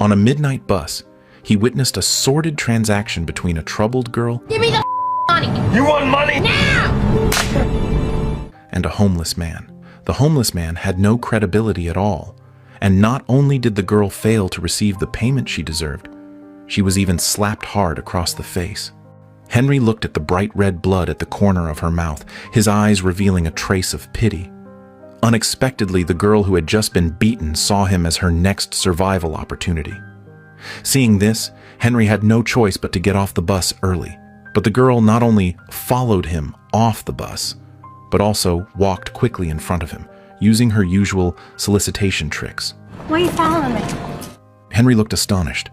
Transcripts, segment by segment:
On a midnight bus, he witnessed a sordid transaction between a troubled girl Give me the money! You want money? Now! and a homeless man. The homeless man had no credibility at all, and not only did the girl fail to receive the payment she deserved, she was even slapped hard across the face. Henry looked at the bright red blood at the corner of her mouth, his eyes revealing a trace of pity. Unexpectedly, the girl who had just been beaten saw him as her next survival opportunity. Seeing this, Henry had no choice but to get off the bus early. But the girl not only followed him off the bus, but also walked quickly in front of him, using her usual solicitation tricks. Why are you following me? Henry looked astonished.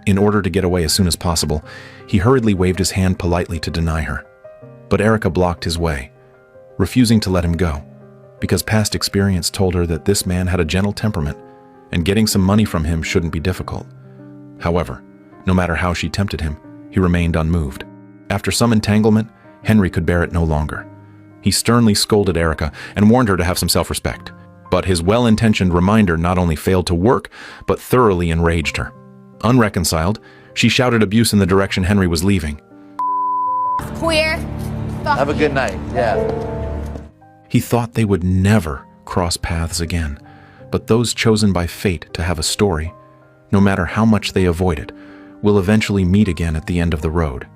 In order to get away as soon as possible, he hurriedly waved his hand politely to deny her. But Erica blocked his way, refusing to let him go, because past experience told her that this man had a gentle temperament, and getting some money from him shouldn't be difficult. However, no matter how she tempted him, he remained unmoved. After some entanglement, Henry could bear it no longer. He sternly scolded Erica and warned her to have some self-respect. But his well-intentioned reminder not only failed to work, but thoroughly enraged her. Unreconciled, she shouted abuse in the direction Henry was leaving. Queer. Fuck Have a good night. Yeah. He thought they would never cross paths again, but those chosen by fate to have a story, no matter how much they avoid it, will eventually meet again at the end of the road.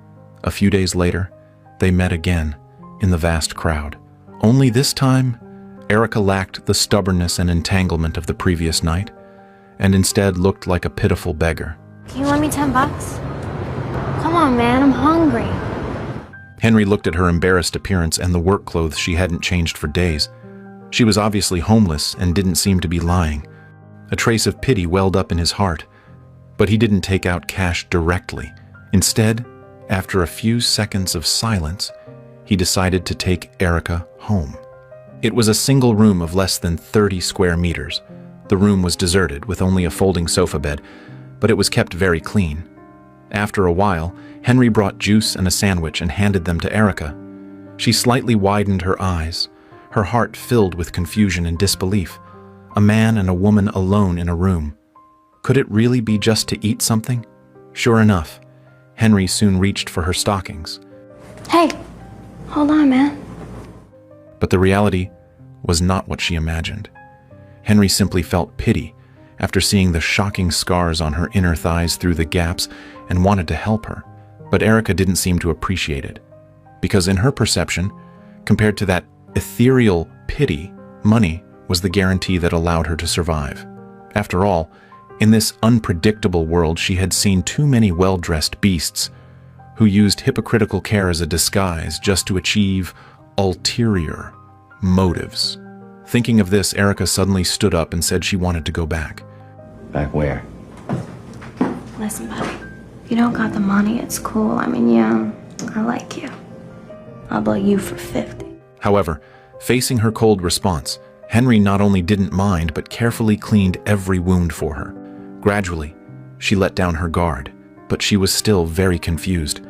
A few days later, they met again in the vast crowd. Only this time, Erica lacked the stubbornness and entanglement of the previous night, and instead looked like a pitiful beggar. Can you lend me $10? Come on, man, I'm hungry. Henry looked at her embarrassed appearance and the work clothes she hadn't changed for days. She was obviously homeless and didn't seem to be lying. A trace of pity welled up in his heart, but he didn't take out cash directly. Instead, after a few seconds of silence, he decided to take Erica home. It was a single room of less than 30 square meters. The room was deserted with only a folding sofa bed, but it was kept very clean. After a while, Henry brought juice and a sandwich and handed them to Erica. She slightly widened her eyes, her heart filled with confusion and disbelief. A man and a woman alone in a room. Could it really be just to eat something? Sure enough, Henry soon reached for her stockings. Hey, hold on, man. But the reality was not what she imagined. Henry simply felt pity after seeing the shocking scars on her inner thighs through the gaps and wanted to help her. But Erica didn't seem to appreciate it, because in her perception, compared to that ethereal pity, money was the guarantee that allowed her to survive. After all, in this unpredictable world, she had seen too many well-dressed beasts who used hypocritical care as a disguise just to achieve ulterior motives. Thinking of this, Erica suddenly stood up and said she wanted to go back. Back where? Listen, buddy. If you don't got the money, it's cool. I mean, yeah, I like you. I'll blow you for 50. However, facing her cold response, Henry not only didn't mind, but carefully cleaned every wound for her. Gradually, she let down her guard, but she was still very confused.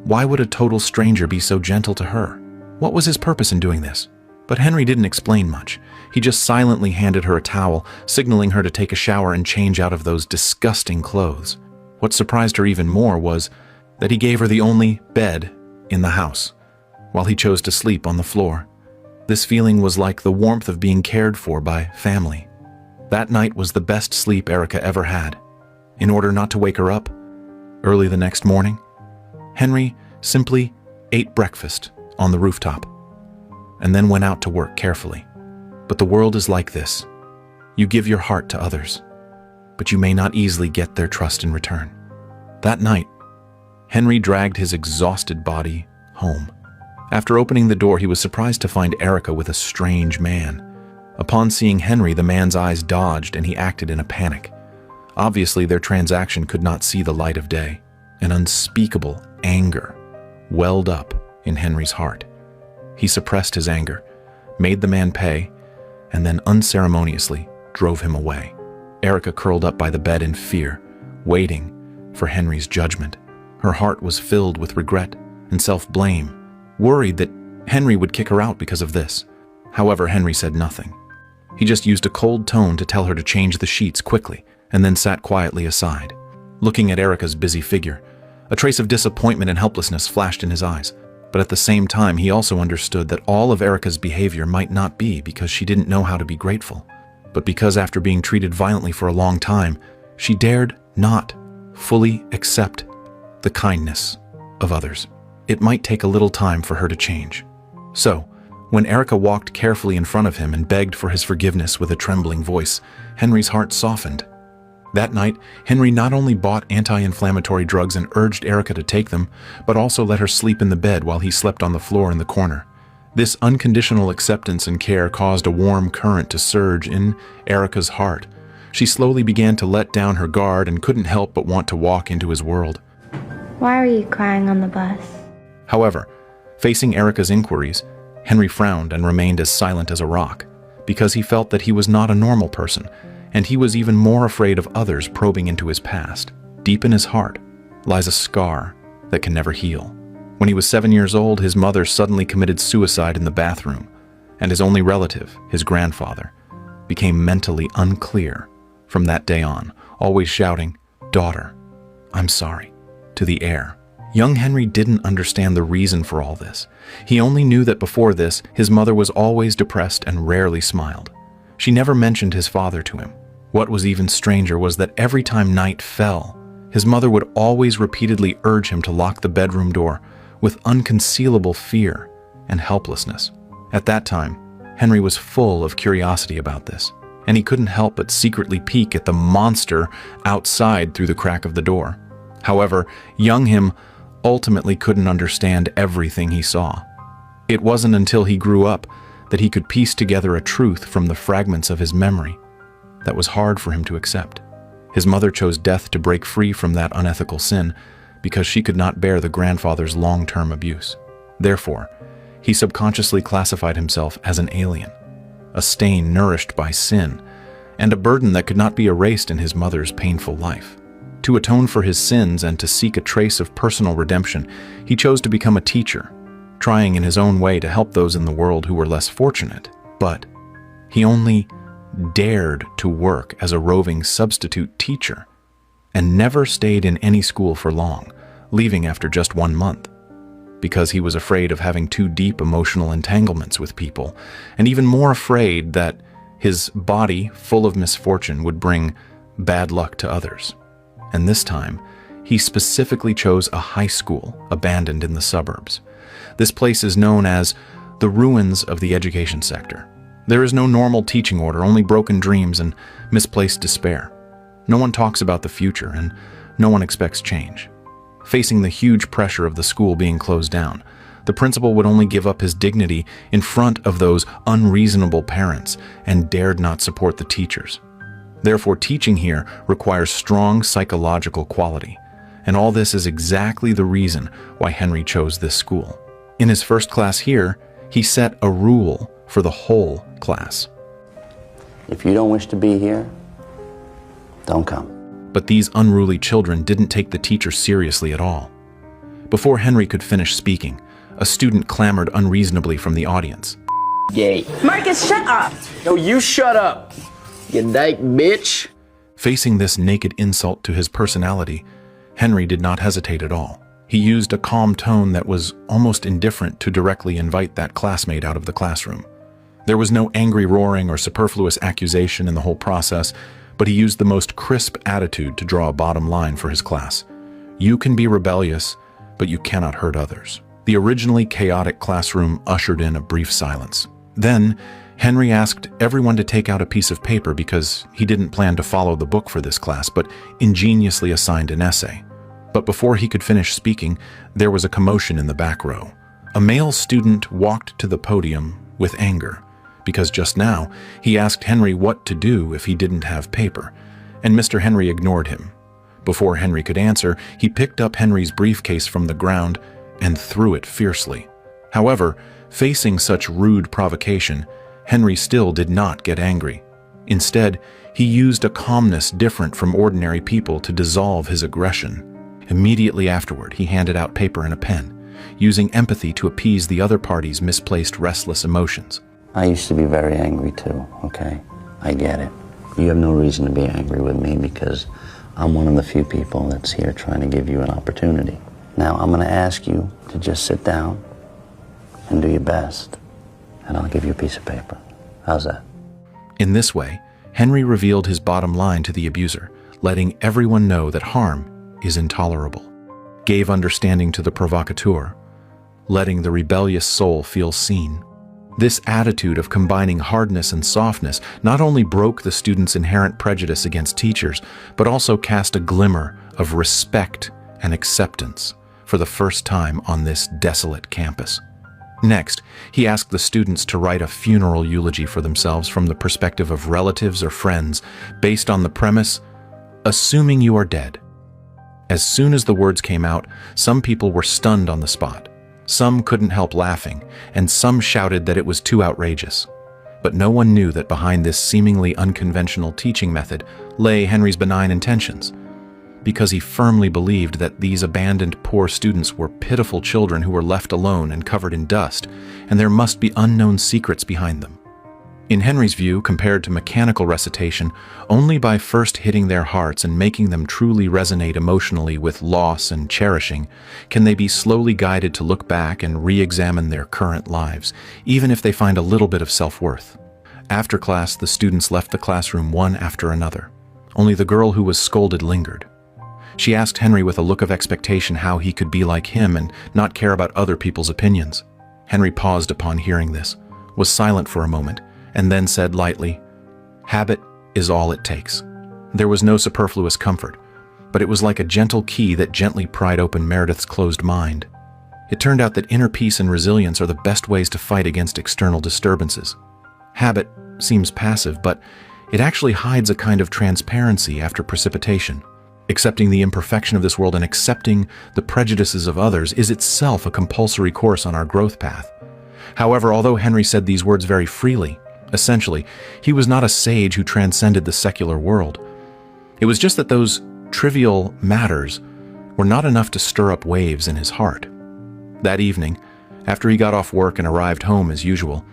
Why would a total stranger be so gentle to her? What was his purpose in doing this? But Henry didn't explain much. He just silently handed her a towel, signaling her to take a shower and change out of those disgusting clothes. What surprised her even more was that he gave her the only bed in the house, while he chose to sleep on the floor. This feeling was like the warmth of being cared for by family. That night was the best sleep Erica ever had. In order not to wake her up, early the next morning, Henry simply ate breakfast on the rooftop, and then went out to work carefully. But the world is like this. You give your heart to others, but you may not easily get their trust in return. That night, Henry dragged his exhausted body home. After opening the door, he was surprised to find Erica with a strange man. Upon seeing Henry, the man's eyes dodged and he acted in a panic. Obviously, their transaction could not see the light of day. An unspeakable anger welled up in Henry's heart. He suppressed his anger, made the man pay, and then unceremoniously drove him away. Erica curled up by the bed in fear, waiting for Henry's judgment. Her heart was filled with regret and self-blame, worried that Henry would kick her out because of this. However, Henry said nothing. He just used a cold tone to tell her to change the sheets quickly and then sat quietly aside, looking at Erica's busy figure. A trace of disappointment and helplessness flashed in his eyes, but at the same time he also understood that all of Erica's behavior might not be because she didn't know how to be grateful, but because after being treated violently for a long time, she dared not fully accept the kindness of others. It might take a little time for her to change. So, when Erica walked carefully in front of him and begged for his forgiveness with a trembling voice, Henry's heart softened. That night, Henry not only bought anti-inflammatory drugs and urged Erica to take them, but also let her sleep in the bed while he slept on the floor in the corner. This unconditional acceptance and care caused a warm current to surge in Erica's heart. She slowly began to let down her guard and couldn't help but want to walk into his world. Why are you crying on the bus? However, facing Erica's inquiries, Henry frowned and remained as silent as a rock, because he felt that he was not a normal person, and he was even more afraid of others probing into his past. Deep in his heart lies a scar that can never heal. When he was 7 years old, his mother suddenly committed suicide in the bathroom, and his only relative, his grandfather, became mentally unclear from that day on, always shouting, "Daughter, I'm sorry," to the air. Young Henry didn't understand the reason for all this. He only knew that before this, his mother was always depressed and rarely smiled. She never mentioned his father to him. What was even stranger was that every time night fell, his mother would always repeatedly urge him to lock the bedroom door with unconcealable fear and helplessness. At that time, Henry was full of curiosity about this, and he couldn't help but secretly peek at the monster outside through the crack of the door. However, young him ultimately couldn't understand everything he saw. It wasn't until he grew up that he could piece together a truth from the fragments of his memory that was hard for him to accept. His mother chose death to break free from that unethical sin because she could not bear the grandfather's long-term abuse. Therefore, he subconsciously classified himself as an alien, a stain nourished by sin, and a burden that could not be erased in his mother's painful life. To atone for his sins and to seek a trace of personal redemption, he chose to become a teacher, trying in his own way to help those in the world who were less fortunate. But he only dared to work as a roving substitute teacher and never stayed in any school for long, leaving after just 1 month, because he was afraid of having too deep emotional entanglements with people, and even more afraid that his body, full of misfortune, would bring bad luck to others. And this time, he specifically chose a high school abandoned in the suburbs. This place is known as the ruins of the education sector. There is no normal teaching order, only broken dreams and misplaced despair. No one talks about the future, and no one expects change. Facing the huge pressure of the school being closed down, the principal would only give up his dignity in front of those unreasonable parents and dared not support the teachers. Therefore, teaching here requires strong psychological quality, and all this is exactly the reason why Henry chose this school. In his first class here, he set a rule for the whole class. If you don't wish to be here, don't come. But these unruly children didn't take the teacher seriously at all. Before Henry could finish speaking, a student clamored unreasonably from the audience. Gay. Marcus, shut up! No, you shut up, you dyke bitch. Facing this naked insult to his personality, Henry did not hesitate at all. He used a calm tone that was almost indifferent to directly invite that classmate out of the classroom. There was no angry roaring or superfluous accusation in the whole process, but he used the most crisp attitude to draw a bottom line for his class. You can be rebellious, but you cannot hurt others. The originally chaotic classroom ushered in a brief silence. Then, Henry asked everyone to take out a piece of paper because he didn't plan to follow the book for this class, but ingeniously assigned an essay. But before he could finish speaking, there was a commotion in the back row. A male student walked to the podium with anger, because just now he asked Henry what to do if he didn't have paper, and Mr. Henry ignored him. Before Henry could answer, he picked up Henry's briefcase from the ground and threw it fiercely. However, facing such rude provocation, Henry still did not get angry. Instead, he used a calmness different from ordinary people to dissolve his aggression. Immediately afterward, he handed out paper and a pen, using empathy to appease the other party's misplaced restless emotions. I used to be very angry too, okay? I get it. You have no reason to be angry with me because I'm one of the few people that's here trying to give you an opportunity. Now, I'm going to ask you to just sit down and do your best, and I'll give you a piece of paper. How's that? In this way, Henry revealed his bottom line to the abuser, letting everyone know that harm is intolerable, gave understanding to the provocateur, letting the rebellious soul feel seen. This attitude of combining hardness and softness not only broke the students' inherent prejudice against teachers, but also cast a glimmer of respect and acceptance for the first time on this desolate campus. Next, he asked the students to write a funeral eulogy for themselves from the perspective of relatives or friends, based on the premise, assuming you are dead. As soon as the words came out, some people were stunned on the spot. Some couldn't help laughing, and some shouted that it was too outrageous. But no one knew that behind this seemingly unconventional teaching method lay Henry's benign intentions, because he firmly believed that these abandoned poor students were pitiful children who were left alone and covered in dust, and there must be unknown secrets behind them. In Henry's view, compared to mechanical recitation, only by first hitting their hearts and making them truly resonate emotionally with loss and cherishing can they be slowly guided to look back and re-examine their current lives, even if they find a little bit of self-worth. After class, the students left the classroom one after another. Only the girl who was scolded lingered. She asked Henry with a look of expectation how he could be like him and not care about other people's opinions. Henry paused upon hearing this, was silent for a moment, and then said lightly, "Habit is all it takes." There was no superfluous comfort, but it was like a gentle key that gently pried open Meredith's closed mind. It turned out that inner peace and resilience are the best ways to fight against external disturbances. Habit seems passive, but it actually hides a kind of transparency after precipitation. Accepting the imperfection of this world and accepting the prejudices of others is itself a compulsory course on our growth path. However, although Henry said these words very freely, essentially, he was not a sage who transcended the secular world. It was just that those trivial matters were not enough to stir up waves in his heart. That evening, after he got off work and arrived home as usual,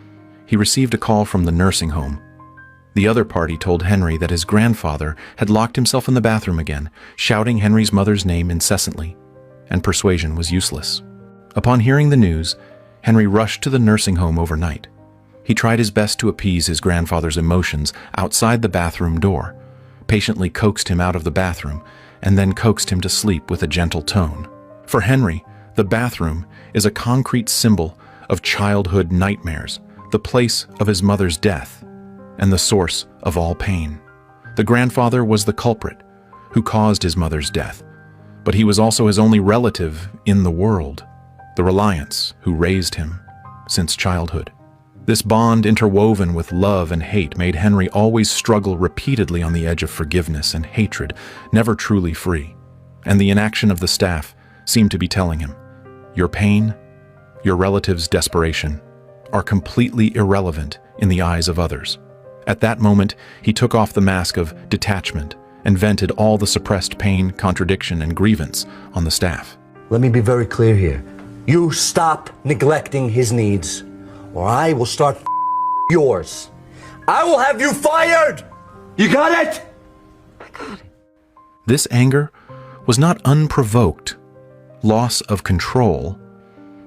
he received a call from the nursing home. The other party told Henry that his grandfather had locked himself in the bathroom again, shouting Henry's mother's name incessantly, and persuasion was useless. Upon hearing the news, Henry rushed to the nursing home overnight. He tried his best to appease his grandfather's emotions outside the bathroom door, patiently coaxed him out of the bathroom, and then coaxed him to sleep with a gentle tone. For Henry, the bathroom is a concrete symbol of childhood nightmares, the place of his mother's death, and the source of all pain. The grandfather was the culprit who caused his mother's death, but he was also his only relative in the world, the reliance who raised him since childhood. This bond, interwoven with love and hate, made Henry always struggle repeatedly on the edge of forgiveness and hatred, never truly free. And the inaction of the staff seemed to be telling him, your pain, your relative's desperation, are completely irrelevant in the eyes of others. At that moment, he took off the mask of detachment and vented all the suppressed pain, contradiction, and grievance on the staff. Let me be very clear here. You stop neglecting his needs, or I will start yours. I will have you fired! You got it? I got it. This anger was not unprovoked loss of control,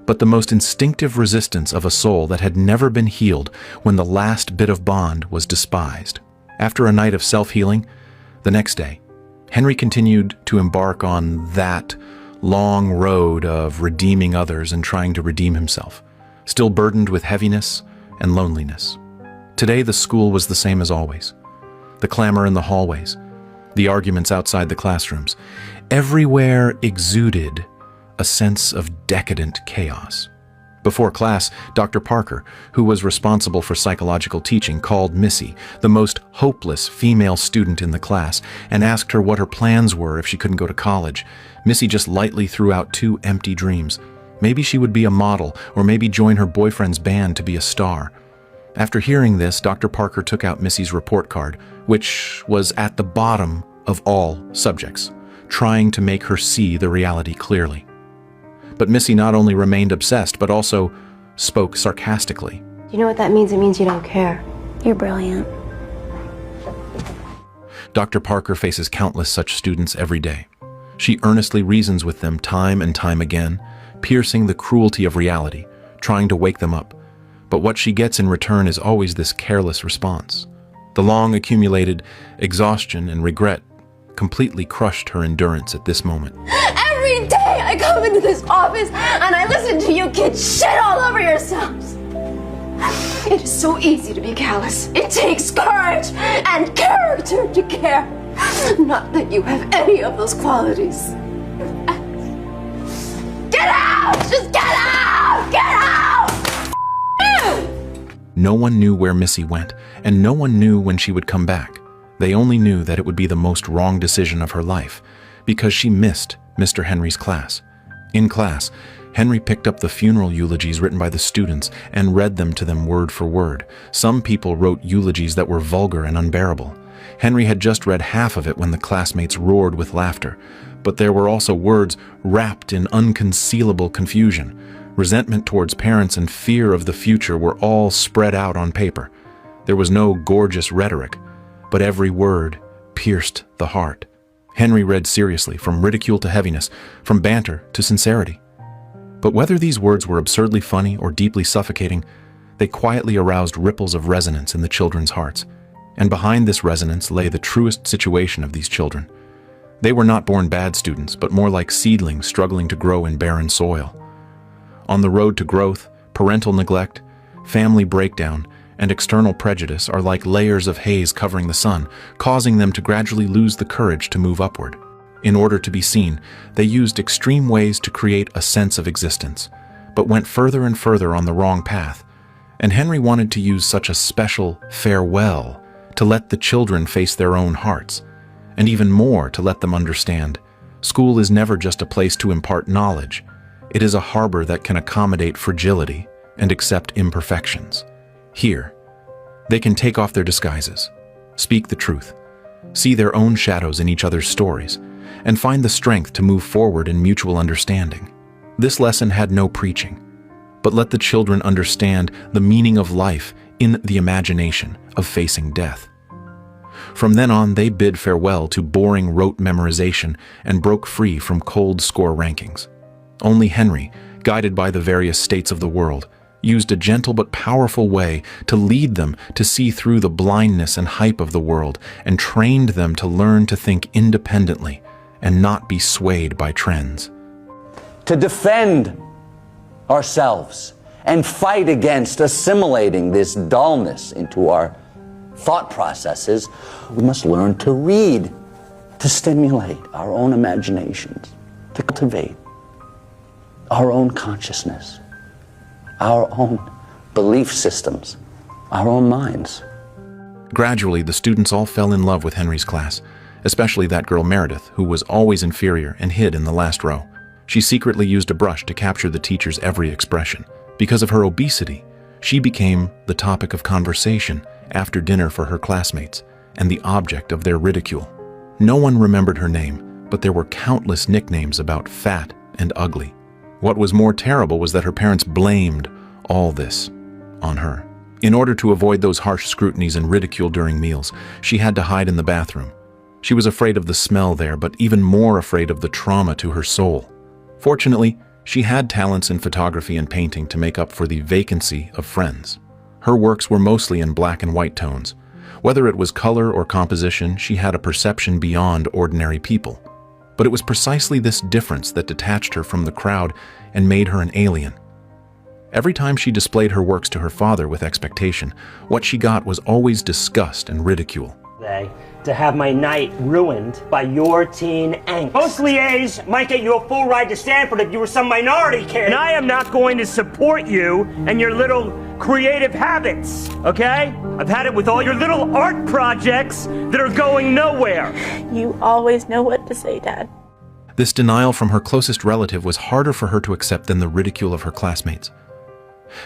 but the most instinctive resistance of a soul that had never been healed when the last bit of bond was despised. After a night of self-healing, the next day, Henry continued to embark on that long road of redeeming others and trying to redeem himself, still burdened with heaviness and loneliness. Today, the school was the same as always. The clamor in the hallways, the arguments outside the classrooms, everywhere exuded a sense of decadent chaos. Before class, Dr. Parker, who was responsible for psychological teaching, called Missy, the most hopeless female student in the class, and asked her what her plans were if she couldn't go to college. Missy just lightly threw out two empty dreams. Maybe she would be a model, or maybe join her boyfriend's band to be a star. After hearing this, Dr. Parker took out Missy's report card, which was at the bottom of all subjects, trying to make her see the reality clearly. But Missy not only remained obsessed, but also spoke sarcastically. You know what that means? It means you don't care. You're brilliant. Dr. Parker faces countless such students every day. She earnestly reasons with them time and time again, piercing the cruelty of reality, trying to wake them up. But what she gets in return is always this careless response. The long accumulated exhaustion and regret completely crushed her endurance at this moment. Every day I come into this office and I listen to you kids shit all over yourselves. It is so easy to be callous. It takes courage and character to care. Not that you have any of those qualities. Get out! Just get out! Get out! You! No one knew where Missy went, and no one knew when she would come back. They only knew that it would be the most wrong decision of her life, because she missed Mr. Henry's class. In class, Henry picked up the funeral eulogies written by the students and read them to them word for word. Some people wrote eulogies that were vulgar and unbearable. Henry had just read half of it when the classmates roared with laughter, but there were also words wrapped in unconcealable confusion. Resentment towards parents and fear of the future were all spread out on paper. There was no gorgeous rhetoric, but every word pierced the heart. Henry read seriously, from ridicule to heaviness, from banter to sincerity. But whether these words were absurdly funny or deeply suffocating, they quietly aroused ripples of resonance in the children's hearts. And behind this resonance lay the truest situation of these children. They were not born bad students, but more like seedlings struggling to grow in barren soil. On the road to growth, parental neglect, family breakdown, and external prejudice are like layers of haze covering the sun, causing them to gradually lose the courage to move upward. In order to be seen, they used extreme ways to create a sense of existence, but went further and further on the wrong path. And Henry wanted to use such a special farewell to let the children face their own hearts, and even more to let them understand school is never just a place to impart knowledge. It is a harbor that can accommodate fragility and accept imperfections. Here, they can take off their disguises, speak the truth, see their own shadows in each other's stories, and find the strength to move forward in mutual understanding. This lesson had no preaching, but let the children understand the meaning of life in the imagination of facing death. From then on, they bid farewell to boring rote memorization and broke free from cold score rankings. Only Henry, guided by the various states of the world, used a gentle but powerful way to lead them to see through the blindness and hype of the world, and trained them to learn to think independently and not be swayed by trends. To defend ourselves and fight against assimilating this dullness into our thought processes, we must learn to read, to stimulate our own imaginations, to cultivate our own consciousness, our own belief systems, our own minds. Gradually, the students all fell in love with Henry's class, especially that girl Meredith, who was always inferior and hid in the last row. She secretly used a brush to capture the teacher's every expression. Because of her obesity, she became the topic of conversation after dinner for her classmates and the object of their ridicule. No one remembered her name, but there were countless nicknames about fat and ugly. What was more terrible was that her parents blamed all this on her. In order to avoid those harsh scrutinies and ridicule during meals, she had to hide in the bathroom. She was afraid of the smell there, but even more afraid of the trauma to her soul. Fortunately, she had talents in photography and painting to make up for the vacancy of friends. Her works were mostly in black and white tones. Whether it was color or composition, she had a perception beyond ordinary people. But it was precisely this difference that detached her from the crowd and made her an alien. Every time she displayed her works to her father with expectation, what she got was always disgust and ridicule. To have my night ruined by your teen angst. Most liaisons might get you a full ride to Stanford if you were some minority kid. And I am not going to support you and your little creative habits, okay? I've had it with all your little art projects that are going nowhere. You always know what to say, Dad. This denial from her closest relative was harder for her to accept than the ridicule of her classmates.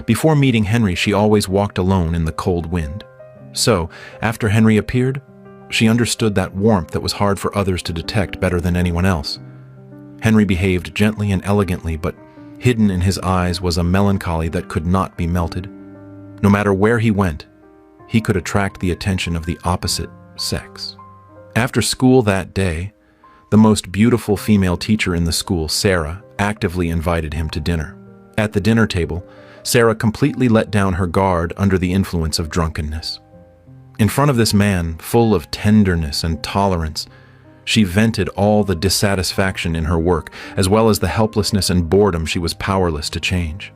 Before meeting Henry, she always walked alone in the cold wind. So, after Henry appeared, she understood that warmth that was hard for others to detect better than anyone else. Henry behaved gently and elegantly, but hidden in his eyes was a melancholy that could not be melted. No matter where he went, he could attract the attention of the opposite sex. After school that day, the most beautiful female teacher in the school, Sarah, actively invited him to dinner. At the dinner table, Sarah completely let down her guard under the influence of drunkenness. In front of this man, full of tenderness and tolerance, she vented all the dissatisfaction in her work, as well as the helplessness and boredom she was powerless to change.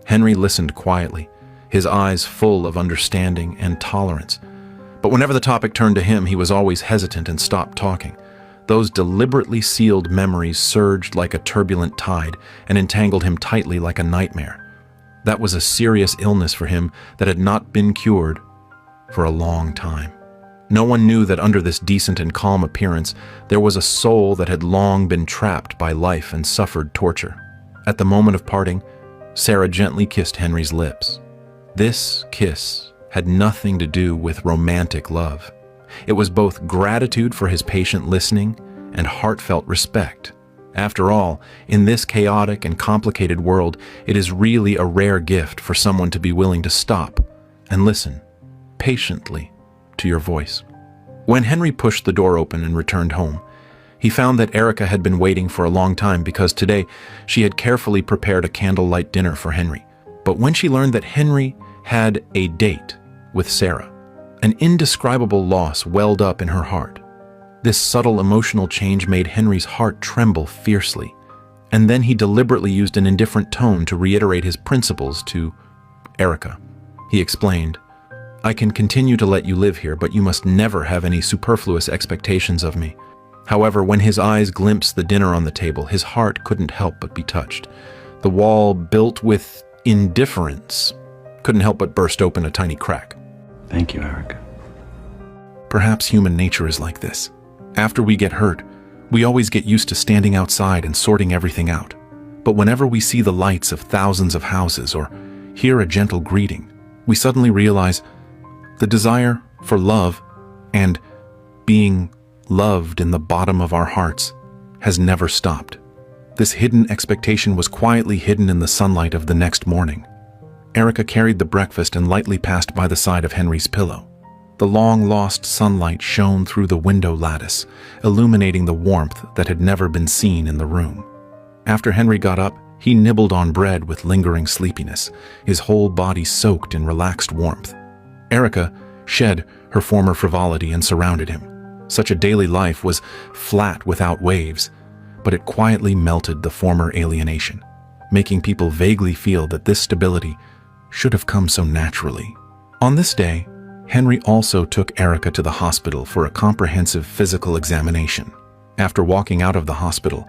Henry listened quietly, his eyes full of understanding and tolerance. But whenever the topic turned to him, he was always hesitant and stopped talking. Those deliberately sealed memories surged like a turbulent tide and entangled him tightly like a nightmare. That was a serious illness for him that had not been cured for a long time. No one knew that under this decent and calm appearance, there was a soul that had long been trapped by life and suffered torture. At the moment of parting, Sarah gently kissed Henry's lips. This kiss had nothing to do with romantic love. It was both gratitude for his patient listening and heartfelt respect. After all, in this chaotic and complicated world, it is really a rare gift for someone to be willing to stop and listen patiently to your voice. When Henry pushed the door open and returned home, he found that Erica had been waiting for a long time because today she had carefully prepared a candlelight dinner for Henry. But when she learned that Henry had a date with Sarah, an indescribable loss welled up in her heart. This subtle emotional change made Henry's heart tremble fiercely, and then he deliberately used an indifferent tone to reiterate his principles to Erica. He explained, "I can continue to let you live here, but you must never have any superfluous expectations of me." However, when his eyes glimpsed the dinner on the table, his heart couldn't help but be touched. The wall, built with indifference, couldn't help but burst open a tiny crack. Thank you, Erica. Perhaps human nature is like this. After we get hurt, we always get used to standing outside and sorting everything out. But whenever we see the lights of thousands of houses or hear a gentle greeting, we suddenly realize the desire for love and being loved in the bottom of our hearts has never stopped. This hidden expectation was quietly hidden in the sunlight of the next morning. Erica carried the breakfast and lightly passed by the side of Henry's pillow. The long-lost sunlight shone through the window lattice, illuminating the warmth that had never been seen in the room. After Henry got up, he nibbled on bread with lingering sleepiness, his whole body soaked in relaxed warmth. Erica shed her former frivolity and surrounded him. Such a daily life was flat without waves, but it quietly melted the former alienation, making people vaguely feel that this stability should have come so naturally. On this day, Henry also took Erica to the hospital for a comprehensive physical examination. After walking out of the hospital,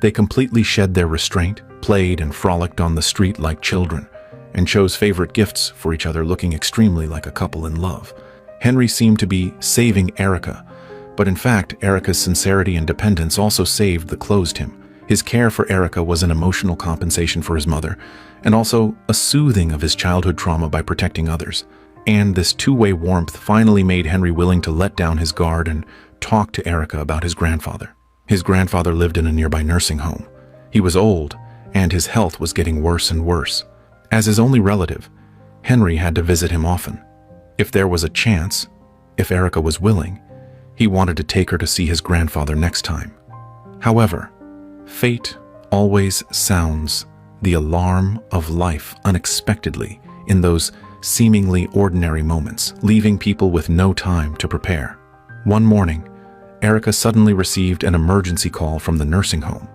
they completely shed their restraint, played and frolicked on the street like children, and chose favorite gifts for each other, looking extremely like a couple in love. Henry seemed to be saving Erica, but in fact, Erica's sincerity and dependence also saved the closed him. His care for Erica was an emotional compensation for his mother, and also a soothing of his childhood trauma by protecting others. And this two-way warmth finally made Henry willing to let down his guard and talk to Erica about his grandfather. His grandfather lived in a nearby nursing home. He was old, and his health was getting worse and worse. As his only relative, Henry had to visit him often. If there was a chance, if Erica was willing, he wanted to take her to see his grandfather next time. However, fate always sounds the alarm of life unexpectedly in those seemingly ordinary moments, leaving people with no time to prepare. One morning, Erica suddenly received an emergency call from the nursing home.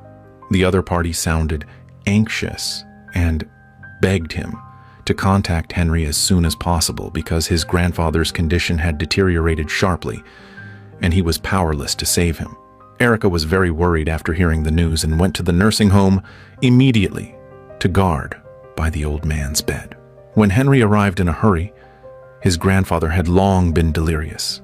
The other party sounded anxious and begged him to contact Henry as soon as possible because his grandfather's condition had deteriorated sharply and he was powerless to save him. Erica was very worried after hearing the news and went to the nursing home immediately to guard by the old man's bed. When Henry arrived in a hurry, his grandfather had long been delirious.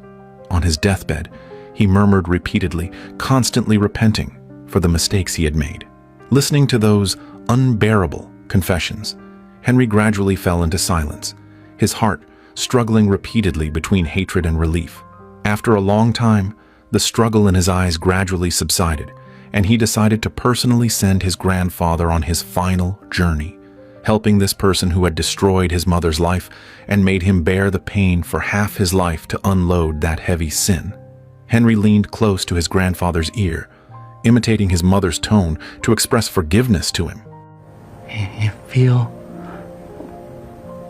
On his deathbed, he murmured repeatedly, constantly repenting for the mistakes he had made. Listening to those unbearable confessions, Henry gradually fell into silence, his heart struggling repeatedly between hatred and relief. After a long time, the struggle in his eyes gradually subsided, and he decided to personally send his grandfather on his final journey, helping this person who had destroyed his mother's life and made him bear the pain for half his life to unload that heavy sin. Henry leaned close to his grandfather's ear, imitating his mother's tone to express forgiveness to him. You feel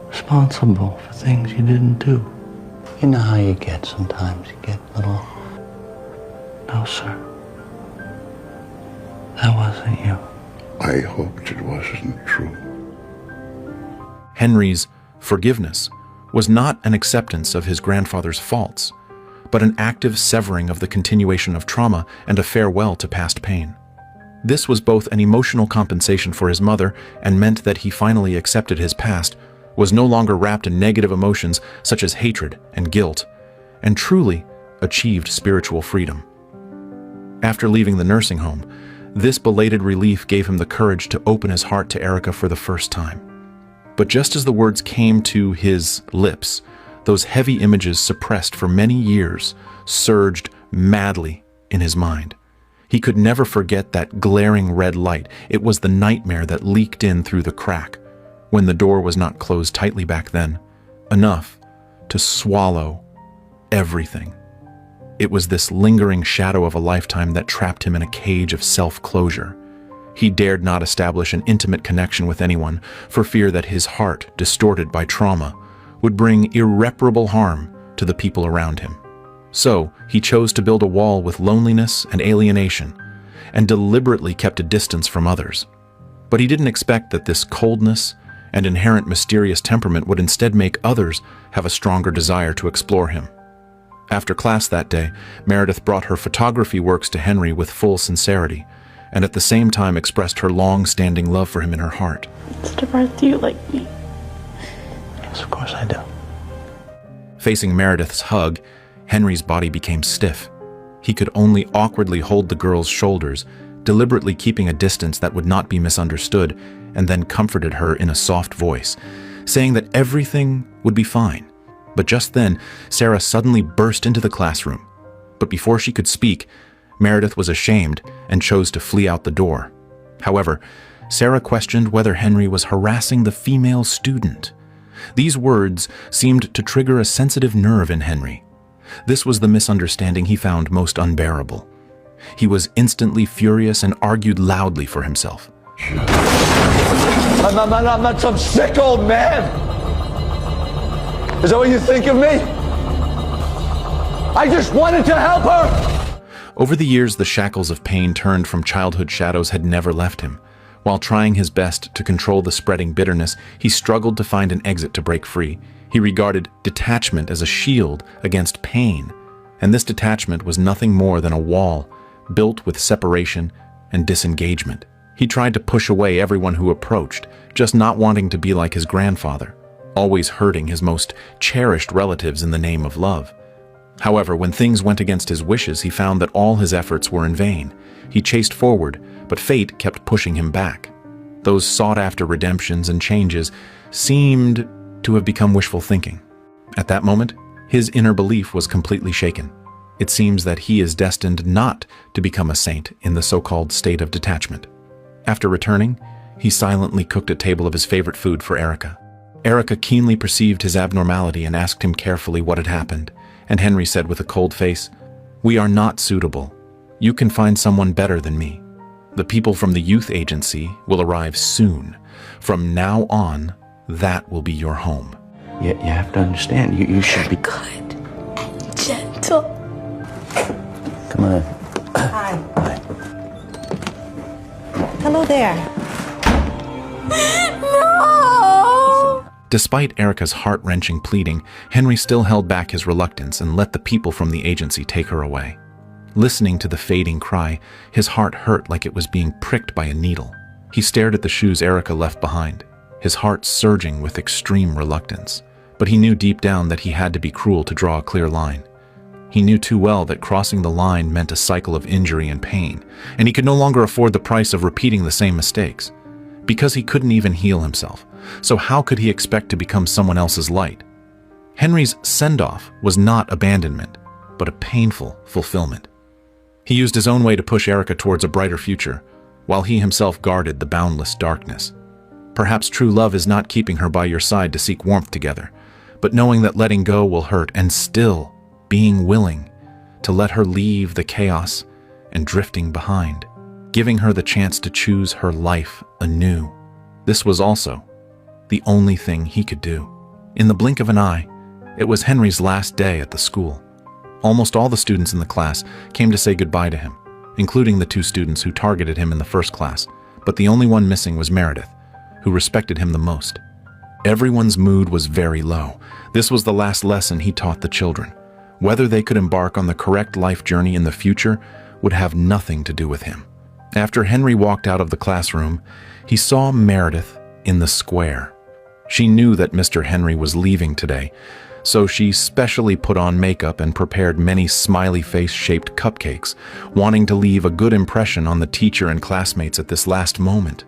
responsible for things you didn't do. You know how you get sometimes. You get a little... No, sir. That wasn't you. I hoped it wasn't true. Henry's forgiveness was not an acceptance of his grandfather's faults, but an active severing of the continuation of trauma and a farewell to past pain. This was both an emotional compensation for his mother and meant that he finally accepted his past, was no longer wrapped in negative emotions such as hatred and guilt, and truly achieved spiritual freedom. After leaving the nursing home, this belated relief gave him the courage to open his heart to Erica for the first time. But just as the words came to his lips, those heavy images suppressed for many years surged madly in his mind. He could never forget that glaring red light. It was the nightmare that leaked in through the crack, when the door was not closed tightly back then, enough to swallow everything. It was this lingering shadow of a lifetime that trapped him in a cage of self-closure. He dared not establish an intimate connection with anyone for fear that his heart, distorted by trauma, would bring irreparable harm to the people around him. So he chose to build a wall with loneliness and alienation, and deliberately kept a distance from others. But he didn't expect that this coldness and inherent mysterious temperament would instead make others have a stronger desire to explore him. After class that day, Meredith brought her photography works to Henry with full sincerity, and at the same time expressed her long-standing love for him in her heart. Mr. Barth, do you like me? Yes, of course I do. Facing Meredith's hug, Henry's body became stiff. He could only awkwardly hold the girl's shoulders, deliberately keeping a distance that would not be misunderstood, and then comforted her in a soft voice, saying that everything would be fine. But just then, Sarah suddenly burst into the classroom. But before she could speak, Meredith was ashamed and chose to flee out the door. However, Sarah questioned whether Henry was harassing the female student. These words seemed to trigger a sensitive nerve in Henry. This was the misunderstanding he found most unbearable. He was instantly furious and argued loudly for himself. I'm not some sick old man. Is that what you think of me? I just wanted to help her! Over the years, the shackles of pain turned from childhood shadows had never left him. While trying his best to control the spreading bitterness, he struggled to find an exit to break free. He regarded detachment as a shield against pain, and this detachment was nothing more than a wall built with separation and disengagement. He tried to push away everyone who approached, just not wanting to be like his grandfather, always hurting his most cherished relatives in the name of love. However, when things went against his wishes, he found that all his efforts were in vain. He chased forward, but fate kept pushing him back. Those sought-after redemptions and changes seemed to have become wishful thinking. At that moment, his inner belief was completely shaken. It seems that he is destined not to become a saint in the so-called state of detachment. After returning, he silently cooked a table of his favorite food for Erica. Erica keenly perceived his abnormality and asked him carefully what had happened, and Henry said with a cold face, "We are not suitable. You can find someone better than me. The people from the youth agency will arrive soon. From now on, that will be your home." You have to understand, you should be... Good and gentle. Come on. Hi. Hi. Hello there. No! Despite Erica's heart-wrenching pleading, Henry still held back his reluctance and let the people from the agency take her away. Listening to the fading cry, his heart hurt like it was being pricked by a needle. He stared at the shoes Erica left behind, his heart surging with extreme reluctance. But he knew deep down that he had to be cruel to draw a clear line. He knew too well that crossing the line meant a cycle of injury and pain, and he could no longer afford the price of repeating the same mistakes. Because he couldn't even heal himself, so how could he expect to become someone else's light? Henry's send-off was not abandonment, but a painful fulfillment. He used his own way to push Erica towards a brighter future, while he himself guarded the boundless darkness. Perhaps true love is not keeping her by your side to seek warmth together, but knowing that letting go will hurt and still being willing to let her leave the chaos and drifting behind, giving her the chance to choose her life anew. This was also the only thing he could do. In the blink of an eye, it was Henry's last day at the school. Almost all the students in the class came to say goodbye to him, including the 2 students who targeted him in the first class, but the only one missing was Meredith, who respected him the most. Everyone's mood was very low. This was the last lesson he taught the children. Whether they could embark on the correct life journey in the future would have nothing to do with him. After Henry walked out of the classroom, he saw Meredith in the square. She knew that Mr. Henry was leaving today, so she specially put on makeup and prepared many smiley face-shaped cupcakes, wanting to leave a good impression on the teacher and classmates at this last moment.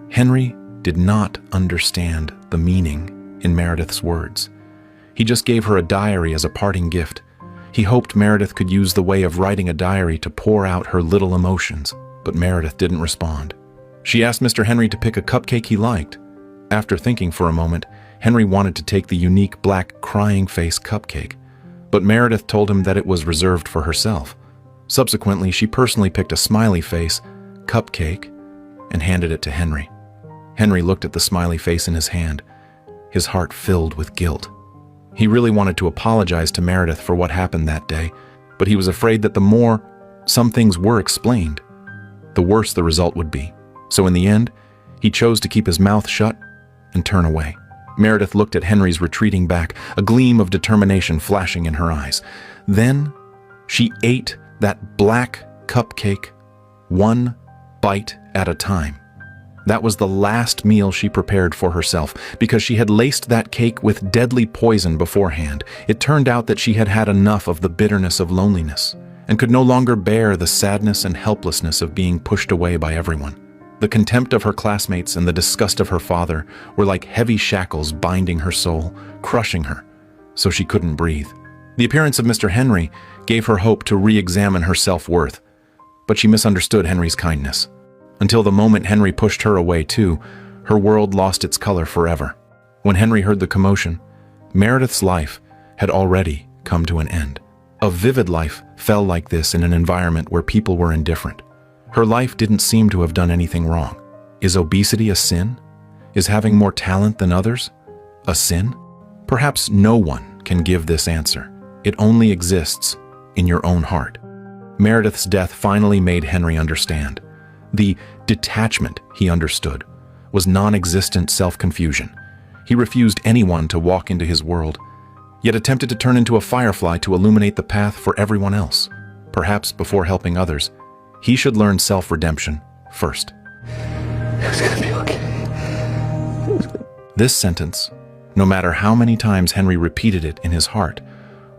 Henry did not understand the meaning in Meredith's words. He just gave her a diary as a parting gift. He hoped Meredith could use the way of writing a diary to pour out her little emotions, but Meredith didn't respond. She asked Mr. Henry to pick a cupcake he liked. After thinking for a moment, Henry wanted to take the unique black crying face cupcake, but Meredith told him that it was reserved for herself. Subsequently, she personally picked a smiley face cupcake and handed it to Henry. Henry looked at the smiley face in his hand, his heart filled with guilt. He really wanted to apologize to Meredith for what happened that day, but he was afraid that the more some things were explained, the worse the result would be. So in the end, he chose to keep his mouth shut and turn away. Meredith looked at Henry's retreating back, a gleam of determination flashing in her eyes. Then she ate that black cupcake, one bite at a time. That was the last meal she prepared for herself, because she had laced that cake with deadly poison beforehand. It turned out that she had had enough of the bitterness of loneliness, and could no longer bear the sadness and helplessness of being pushed away by everyone. The contempt of her classmates and the disgust of her father were like heavy shackles binding her soul, crushing her, so she couldn't breathe. The appearance of Mr. Henry gave her hope to re-examine her self-worth, but she misunderstood Henry's kindness. Until the moment Henry pushed her away too, her world lost its color forever. When Henry heard the commotion, Meredith's life had already come to an end. A vivid life fell like this in an environment where people were indifferent. Her life didn't seem to have done anything wrong. Is obesity a sin? Is having more talent than others a sin? Perhaps no one can give this answer. It only exists in your own heart. Meredith's death finally made Henry understand. The detachment he understood was non-existent self-confusion. He refused anyone to walk into his world, yet attempted to turn into a firefly to illuminate the path for everyone else. Perhaps before helping others, he should learn self-redemption first. It's gonna be okay. This sentence, no matter how many times Henry repeated it in his heart,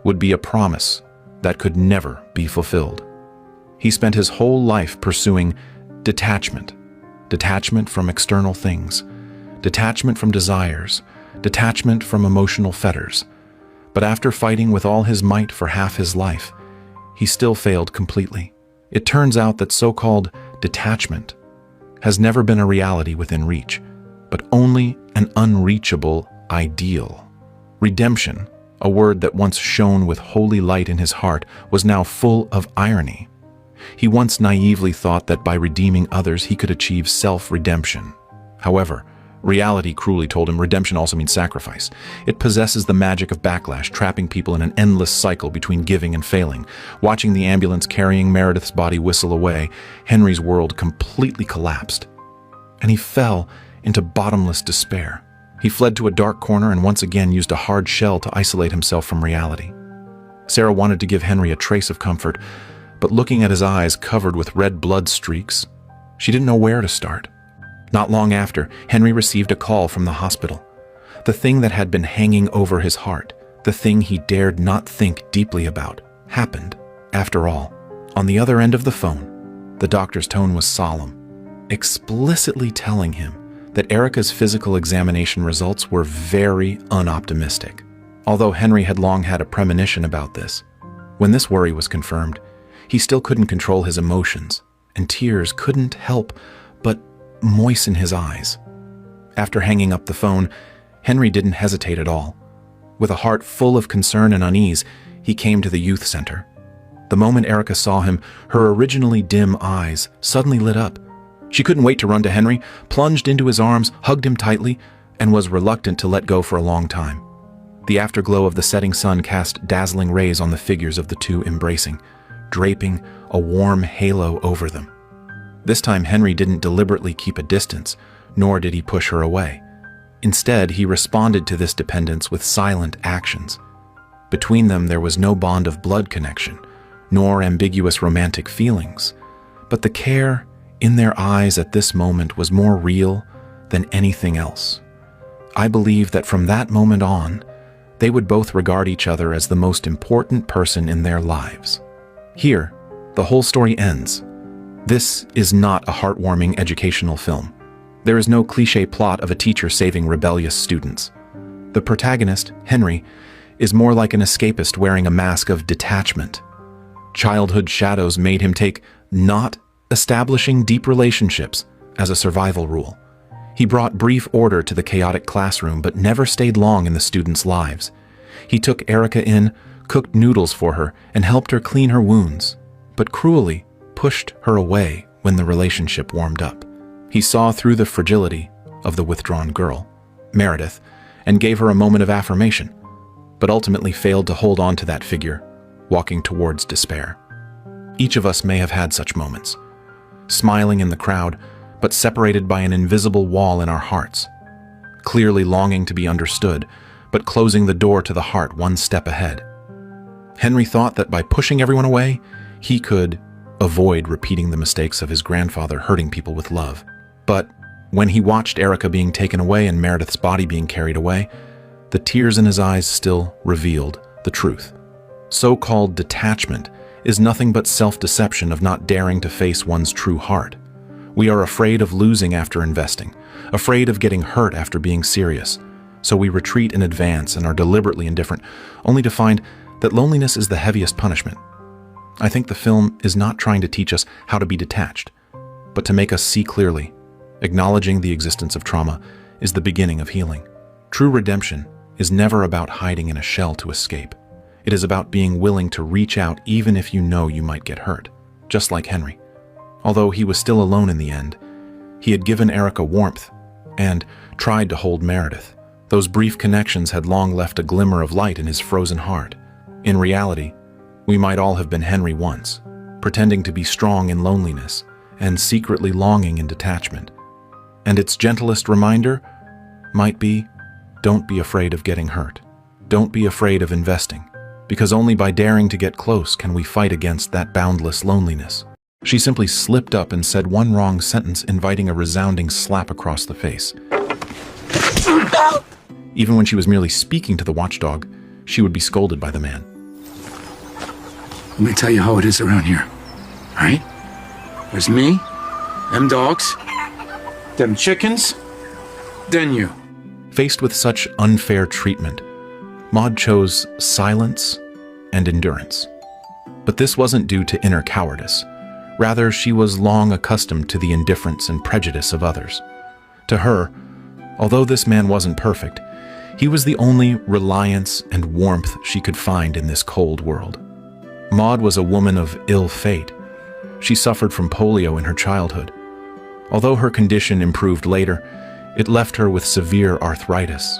would be a promise that could never be fulfilled. He spent his whole life pursuing detachment. Detachment from external things. Detachment from desires. Detachment from emotional fetters. But after fighting with all his might for half his life, he still failed completely. It turns out that so-called detachment has never been a reality within reach, but only an unreachable ideal. Redemption, a word that once shone with holy light in his heart, was now full of irony. He once naively thought that by redeeming others he could achieve self-redemption. However, reality cruelly told him redemption also means sacrifice. It possesses the magic of backlash, trapping people in an endless cycle between giving and failing. Watching the ambulance carrying Meredith's body whistle away, Henry's world completely collapsed, and he fell into bottomless despair. He fled to a dark corner and once again used a hard shell to isolate himself from reality. Sarah wanted to give Henry a trace of comfort, but looking at his eyes covered with red blood streaks, she didn't know where to start. Not long after, Henry received a call from the hospital. The thing that had been hanging over his heart, the thing he dared not think deeply about, happened, after all. On the other end of the phone, the doctor's tone was solemn, explicitly telling him that Erica's physical examination results were very unoptimistic. Although Henry had long had a premonition about this, when this worry was confirmed, he still couldn't control his emotions, and tears couldn't help but moisten his eyes. After hanging up the phone, Henry didn't hesitate at all. With a heart full of concern and unease, he came to the youth center. The moment Erica saw him, her originally dim eyes suddenly lit up. She couldn't wait to run to Henry, plunged into his arms, hugged him tightly, and was reluctant to let go for a long time. The afterglow of the setting sun cast dazzling rays on the figures of the two embracing, draping a warm halo over them. This time Henry didn't deliberately keep a distance, nor did he push her away. Instead, he responded to this dependence with silent actions. Between them there was no bond of blood connection, nor ambiguous romantic feelings, but the care in their eyes at this moment was more real than anything else. I believe that from that moment on, they would both regard each other as the most important person in their lives. Here, the whole story ends. This is not a heartwarming educational film. There is no cliché plot of a teacher saving rebellious students. The protagonist, Henry, is more like an escapist wearing a mask of detachment. Childhood shadows made him take not establishing deep relationships as a survival rule. He brought brief order to the chaotic classroom, but never stayed long in the students' lives. He took Erica in, cooked noodles for her, and helped her clean her wounds, but cruelly pushed her away when the relationship warmed up. He saw through the fragility of the withdrawn girl, Meredith, and gave her a moment of affirmation, but ultimately failed to hold on to that figure, walking towards despair. Each of us may have had such moments, smiling in the crowd, but separated by an invisible wall in our hearts, clearly longing to be understood, but closing the door to the heart one step ahead. Henry thought that by pushing everyone away, he could avoid repeating the mistakes of his grandfather hurting people with love. But when he watched Erica being taken away and Meredith's body being carried away, the tears in his eyes still revealed the truth. So-called detachment is nothing but self-deception of not daring to face one's true heart. We are afraid of losing after investing, afraid of getting hurt after being serious, so we retreat in advance and are deliberately indifferent, only to find that loneliness is the heaviest punishment. I think the film is not trying to teach us how to be detached, but to make us see clearly. Acknowledging the existence of trauma is the beginning of healing. True redemption is never about hiding in a shell to escape. It is about being willing to reach out even if you know you might get hurt, just like Henry. Although he was still alone in the end, he had given Erica warmth and tried to hold Meredith. Those brief connections had long left a glimmer of light in his frozen heart. In reality, we might all have been Henry once, pretending to be strong in loneliness and secretly longing in detachment. And its gentlest reminder might be, don't be afraid of getting hurt. Don't be afraid of investing, because only by daring to get close can we fight against that boundless loneliness. She simply slipped up and said one wrong sentence, inviting a resounding slap across the face. Even when she was merely speaking to the watchdog, she would be scolded by the man. Let me tell you how it is around here, all right? There's me, them dogs, them chickens, then you. Faced with such unfair treatment, Maud chose silence and endurance. But this wasn't due to inner cowardice. Rather, she was long accustomed to the indifference and prejudice of others. To her, although this man wasn't perfect, he was the only reliance and warmth she could find in this cold world. Maud was a woman of ill fate. She suffered from polio in her childhood. Although her condition improved later, it left her with severe arthritis,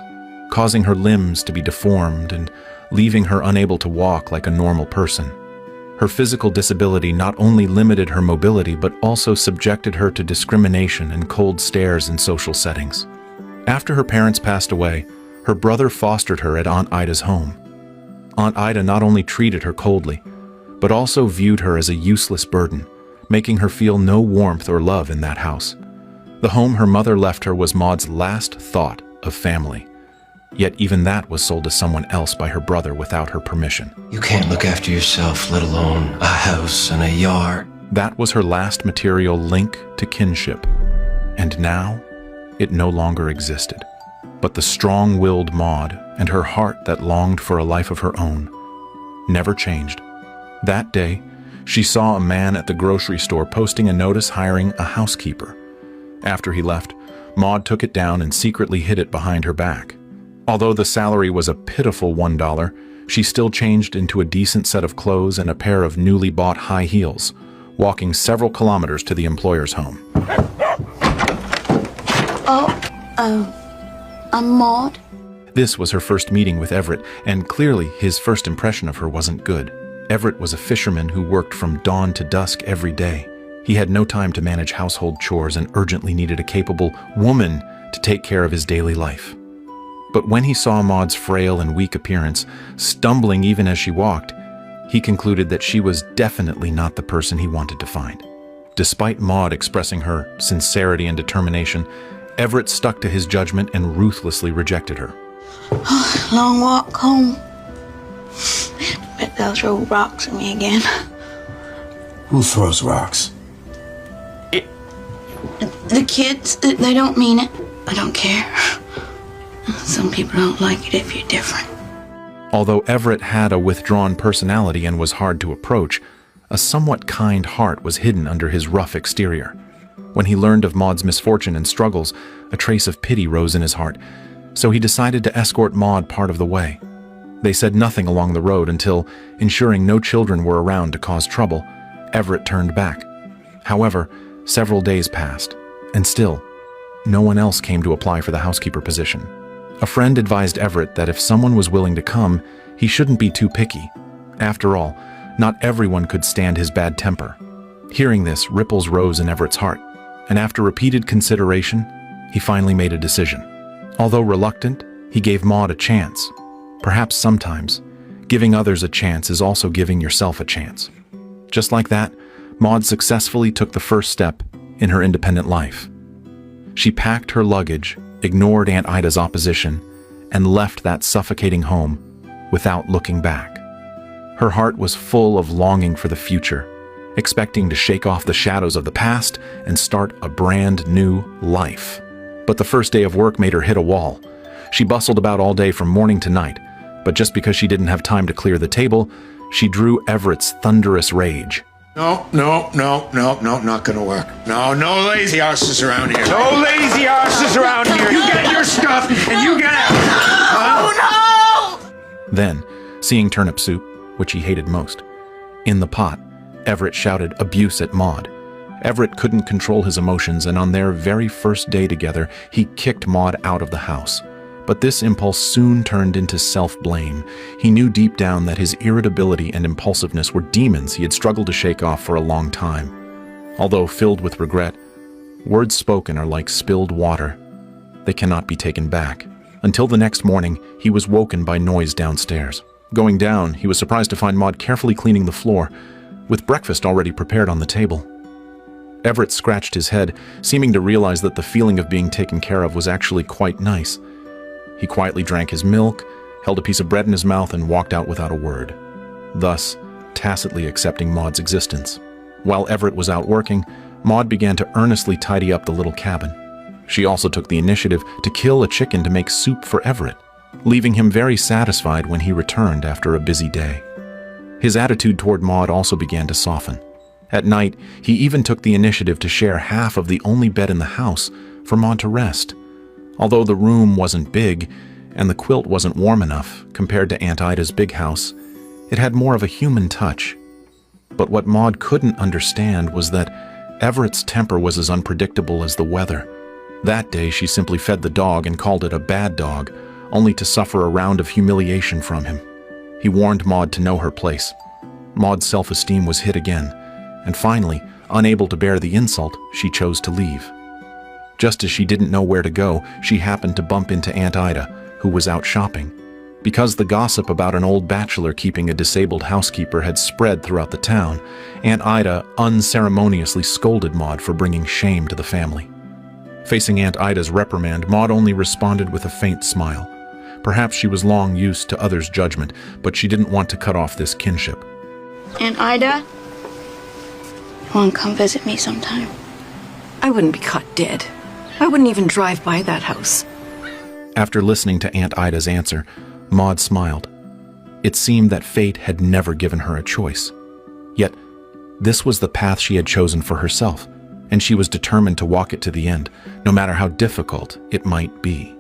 causing her limbs to be deformed and leaving her unable to walk like a normal person. Her physical disability not only limited her mobility but also subjected her to discrimination and cold stares in social settings. After her parents passed away, her brother fostered her at Aunt Ida's home. Aunt Ida not only treated her coldly, but also viewed her as a useless burden, making her feel no warmth or love in that house. The home her mother left her was Maud's last thought of family. Yet even that was sold to someone else by her brother without her permission. You can't look after yourself, let alone a house and a yard. That was her last material link to kinship. And now, it no longer existed. But the strong-willed Maud and her heart that longed for a life of her own never changed. That day, she saw a man at the grocery store posting a notice hiring a housekeeper. After he left, Maud took it down and secretly hid it behind her back. Although the salary was a pitiful $1, She still changed into a decent set of clothes and a pair of newly bought high heels, walking several kilometers to the employer's home. I'm Maud. This was her first meeting with Everett, and clearly his first impression of her wasn't good. Everett was a fisherman who worked from dawn to dusk every day. He had no time to manage household chores and urgently needed a capable woman to take care of his daily life. But when he saw Maud's frail and weak appearance, stumbling even as she walked, he concluded that she was definitely not the person he wanted to find. Despite Maud expressing her sincerity and determination, Everett stuck to his judgment and ruthlessly rejected her. Long walk home. Bet they'll throw rocks at me again. Who throws rocks? The kids, they don't mean it. I don't care. Some people don't like it if you're different. Although Everett had a withdrawn personality and was hard to approach, a somewhat kind heart was hidden under his rough exterior. When he learned of Maud's misfortune and struggles, a trace of pity rose in his heart, so he decided to escort Maud part of the way. They said nothing along the road until, ensuring no children were around to cause trouble, Everett turned back. However, several days passed, and still, no one else came to apply for the housekeeper position. A friend advised Everett that if someone was willing to come, he shouldn't be too picky. After all, not everyone could stand his bad temper. Hearing this, ripples rose in Everett's heart, and after repeated consideration, he finally made a decision. Although reluctant, he gave Maud a chance. Perhaps sometimes, giving others a chance is also giving yourself a chance. Just like that, Maud successfully took the first step in her independent life. She packed her luggage, ignored Aunt Ida's opposition, and left that suffocating home without looking back. Her heart was full of longing for the future, expecting to shake off the shadows of the past and start a brand new life. But the first day of work made her hit a wall. She bustled about all day from morning to night, but just because she didn't have time to clear the table, she drew Everett's thunderous rage. No, not gonna work. No lazy asses around here. No lazy asses around here. You get your stuff and you get out. Oh no! Then, seeing turnip soup, which he hated most, in the pot, Everett shouted abuse at Maud. Everett couldn't control his emotions, and on their very first day together, he kicked Maud out of the house. But this impulse soon turned into self-blame. He knew deep down that his irritability and impulsiveness were demons he had struggled to shake off for a long time. Although filled with regret, words spoken are like spilled water. They cannot be taken back. Until the next morning, he was woken by noise downstairs. Going down, he was surprised to find Maud carefully cleaning the floor, with breakfast already prepared on the table. Everett scratched his head, seeming to realize that the feeling of being taken care of was actually quite nice. He quietly drank his milk, held a piece of bread in his mouth, and walked out without a word, thus tacitly accepting Maud's existence. While Everett was out working, Maud began to earnestly tidy up the little cabin. She also took the initiative to kill a chicken to make soup for Everett, leaving him very satisfied when he returned after a busy day. His attitude toward Maud also began to soften. At night, he even took the initiative to share half of the only bed in the house for Maud to rest. Although the room wasn't big, and the quilt wasn't warm enough compared to Aunt Ida's big house, it had more of a human touch. But what Maud couldn't understand was that Everett's temper was as unpredictable as the weather. That day, she simply fed the dog and called it a bad dog, only to suffer a round of humiliation from him. He warned Maud to know her place. Maud's self-esteem was hit again, and finally, unable to bear the insult, she chose to leave. Just as she didn't know where to go, she happened to bump into Aunt Ida, who was out shopping. Because the gossip about an old bachelor keeping a disabled housekeeper had spread throughout the town, Aunt Ida unceremoniously scolded Maud for bringing shame to the family. Facing Aunt Ida's reprimand, Maud only responded with a faint smile. Perhaps she was long used to others' judgment, but she didn't want to cut off this kinship. Aunt Ida, you want to come visit me sometime? I wouldn't be caught dead. I wouldn't even drive by that house. After listening to Aunt Ida's answer, Maud smiled. It seemed that fate had never given her a choice. Yet, this was the path she had chosen for herself, and she was determined to walk it to the end, no matter how difficult it might be.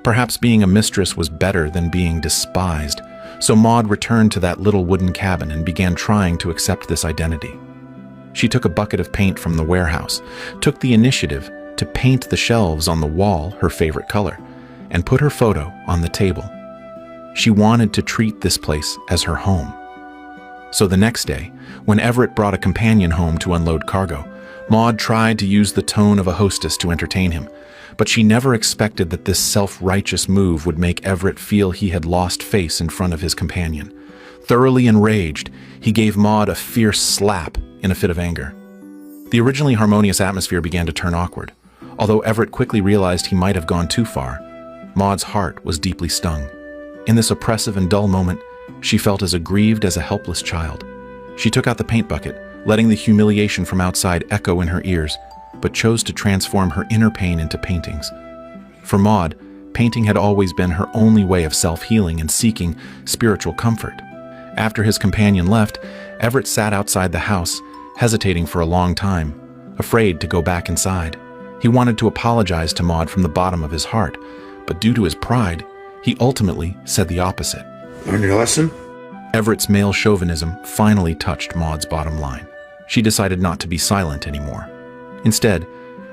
Perhaps being a mistress was better than being despised, So Maud returned to that little wooden cabin and began trying to accept this identity. She took a bucket of paint from the warehouse, took the initiative to paint the shelves on the wall her favorite color, and put her photo on the table. She wanted to treat this place as her home. So the next day, when Everett brought a companion home to unload cargo, Maud tried to use the tone of a hostess to entertain him, but she never expected that this self-righteous move would make Everett feel he had lost face in front of his companion. Thoroughly enraged, he gave Maud a fierce slap in a fit of anger. The originally harmonious atmosphere began to turn awkward. Although Everett quickly realized he might have gone too far, Maud's heart was deeply stung. In this oppressive and dull moment, she felt as aggrieved as a helpless child. She took out the paint bucket, letting the humiliation from outside echo in her ears, but chose to transform her inner pain into paintings. For Maud, painting had always been her only way of self-healing and seeking spiritual comfort. After his companion left, Everett sat outside the house, hesitating for a long time, afraid to go back inside. He wanted to apologize to Maud from the bottom of his heart, but due to his pride, he ultimately said the opposite. Learn your lesson? Everett's male chauvinism finally touched Maud's bottom line. She decided not to be silent anymore. Instead,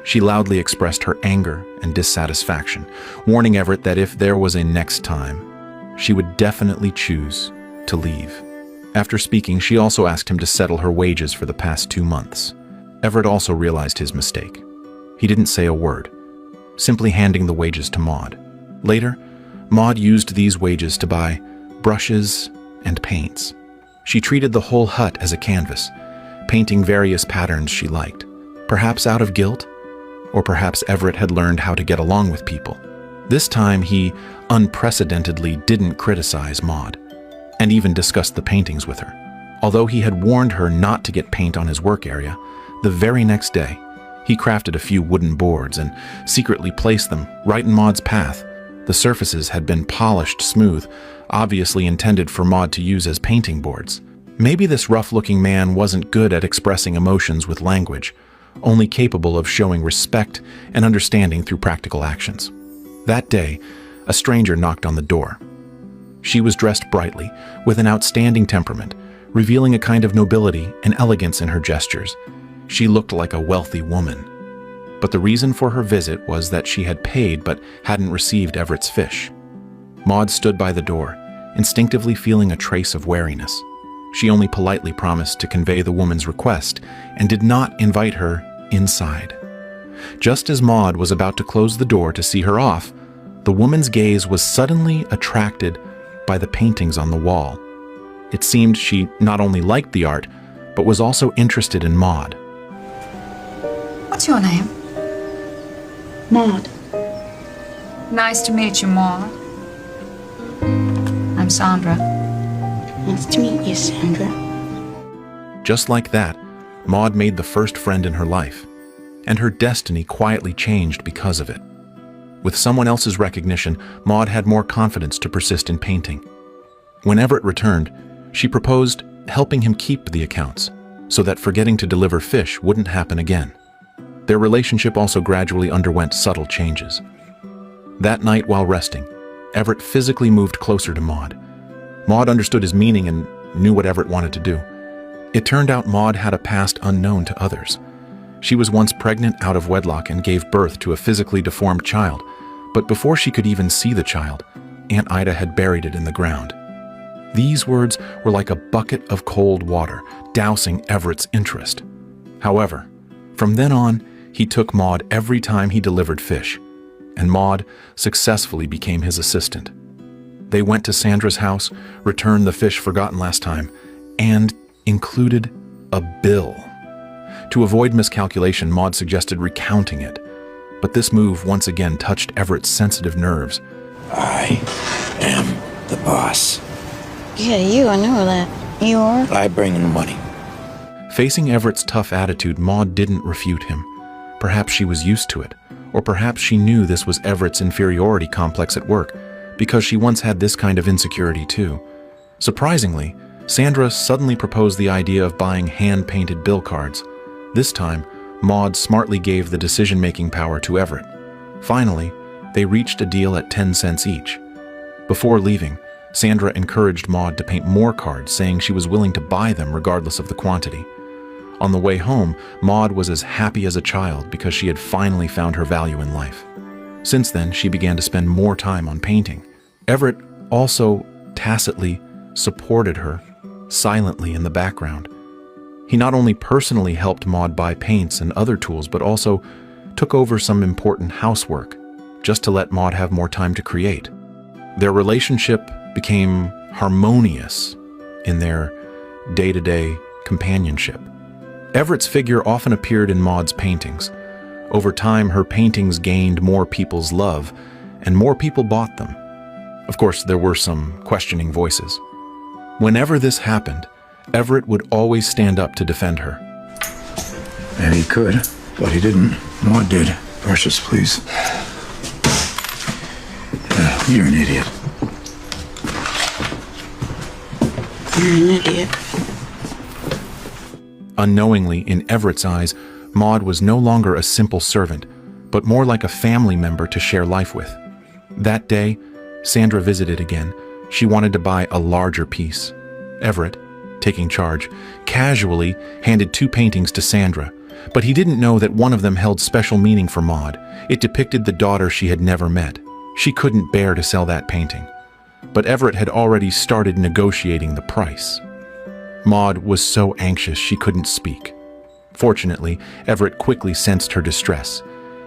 she loudly expressed her anger and dissatisfaction, warning Everett that if there was a next time, she would definitely choose to leave. After speaking, she also asked him to settle her wages for the past 2 months. Everett also realized his mistake. He didn't say a word, simply handing the wages to Maud. Later, Maud used these wages to buy brushes and paints. She treated the whole hut as a canvas, painting various patterns she liked, perhaps out of guilt, or perhaps Everett had learned how to get along with people. This time he unprecedentedly didn't criticize Maud, and even discussed the paintings with her. Although he had warned her not to get paint on his work area, the very next day, he crafted a few wooden boards and secretly placed them right in Maud's path. The surfaces had been polished smooth, obviously intended for Maud to use as painting boards. Maybe this rough-looking man wasn't good at expressing emotions with language, only capable of showing respect and understanding through practical actions. That day, a stranger knocked on the door. She was dressed brightly, with an outstanding temperament, revealing a kind of nobility and elegance in her gestures. She looked like a wealthy woman. But the reason for her visit was that she had paid but hadn't received Everett's fish. Maud stood by the door, instinctively feeling a trace of wariness. She only politely promised to convey the woman's request and did not invite her inside. Just as Maud was about to close the door to see her off, the woman's gaze was suddenly attracted by the paintings on the wall. It seemed she not only liked the art, but was also interested in Maud. What's your name? Maud. Nice to meet you, Maud. I'm Sandra. Nice to meet you, Sandra. Just like that, Maud made the first friend in her life, and her destiny quietly changed because of it. With someone else's recognition, Maud had more confidence to persist in painting. When Everett returned, she proposed helping him keep the accounts, so that forgetting to deliver fish wouldn't happen again. Their relationship also gradually underwent subtle changes. That night while resting, Everett physically moved closer to Maud. Maud understood his meaning and knew what Everett wanted to do. It turned out Maud had a past unknown to others. She was once pregnant out of wedlock and gave birth to a physically deformed child, but before she could even see the child, Aunt Ida had buried it in the ground. These words were like a bucket of cold water, dousing Everett's interest. However, from then on, he took Maud every time he delivered fish, and Maud successfully became his assistant. They went to Sandra's house, returned the fish forgotten last time, and included a bill. To avoid miscalculation, Maud suggested recounting it, but this move once again touched Everett's sensitive nerves. I am the boss. Yeah, I know that. You are? I bring in the money. Facing Everett's tough attitude, Maud didn't refute him. Perhaps she was used to it, or perhaps she knew this was Everett's inferiority complex at work, because she once had this kind of insecurity too. Surprisingly, Sandra suddenly proposed the idea of buying hand-painted bill cards. This time, Maud smartly gave the decision-making power to Everett. Finally, they reached a deal at 10 cents each. Before leaving, Sandra encouraged Maud to paint more cards, saying she was willing to buy them regardless of the quantity. On the way home, Maud was as happy as a child because she had finally found her value in life. Since then, she began to spend more time on painting. Everett also tacitly supported her, silently in the background. He not only personally helped Maud buy paints and other tools, but also took over some important housework, just to let Maud have more time to create. Their relationship became harmonious in their day-to-day companionship. Everett's figure often appeared in Maud's paintings. Over time, her paintings gained more people's love, and more people bought them. Of course, there were some questioning voices. Whenever this happened, Everett would always stand up to defend her. And he could, but he didn't. Maud did. Precious, please. You're an idiot. You're an idiot. Unknowingly, in Everett's eyes, Maud was no longer a simple servant, but more like a family member to share life with. That day, Sandra visited again. She wanted to buy a larger piece. Everett, taking charge, casually handed 2 paintings to Sandra, but he didn't know that one of them held special meaning for Maud. It depicted the daughter she had never met. She couldn't bear to sell that painting. But Everett had already started negotiating the price. Maud was so anxious she couldn't speak. Fortunately, Everett quickly sensed her distress,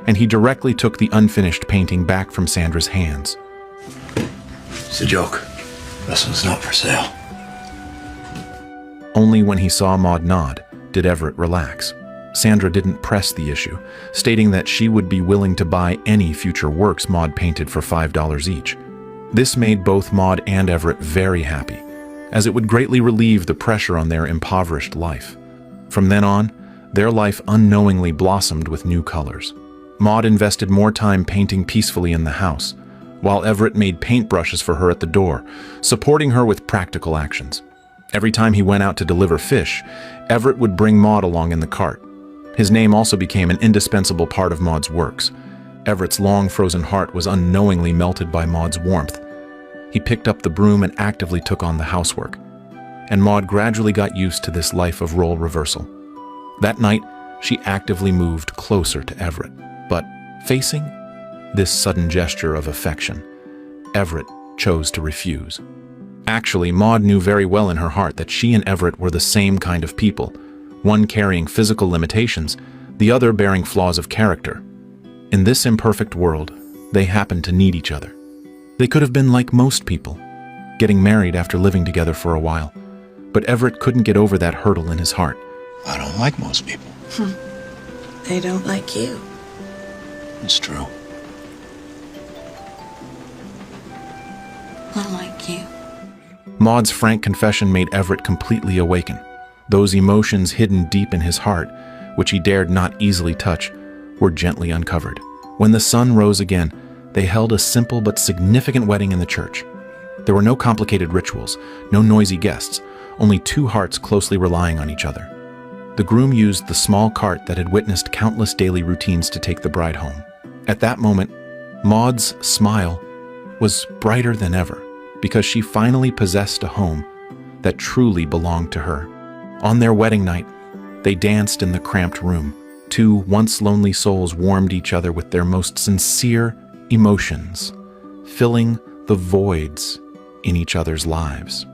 and he directly took the unfinished painting back from Sandra's hands. It's a joke. This one's not for sale. Only when he saw Maud nod did Everett relax. Sandra didn't press the issue, stating that she would be willing to buy any future works Maud painted for $5 each. This made both Maud and Everett very happy, as it would greatly relieve the pressure on their impoverished life. From then on, their life unknowingly blossomed with new colors. Maud invested more time painting peacefully in the house, while Everett made paintbrushes for her at the door, supporting her with practical actions. Every time he went out to deliver fish, Everett would bring Maud along in the cart. His name also became an indispensable part of Maud's works. Everett's long frozen heart was unknowingly melted by Maud's warmth. He picked up the broom and actively took on the housework. And Maud gradually got used to this life of role reversal. That night, she actively moved closer to Everett, but facing this sudden gesture of affection, Everett chose to refuse. Actually, Maud knew very well in her heart that she and Everett were the same kind of people, one carrying physical limitations, the other bearing flaws of character. In this imperfect world, they happened to need each other. They could have been like most people, getting married after living together for a while, but Everett couldn't get over that hurdle in his heart. I don't like most people. They don't like you. It's true. I like you. Maud's frank confession made Everett completely awaken. Those emotions hidden deep in his heart, which he dared not easily touch, were gently uncovered. When the sun rose again, they held a simple but significant wedding in the church. There were no complicated rituals, no noisy guests, only 2 hearts closely relying on each other. The groom used the small cart that had witnessed countless daily routines to take the bride home. At that moment, Maud's smile was brighter than ever because she finally possessed a home that truly belonged to her. On their wedding night, they danced in the cramped room. 2 once lonely souls warmed each other with their most sincere emotions, filling the voids in each other's lives.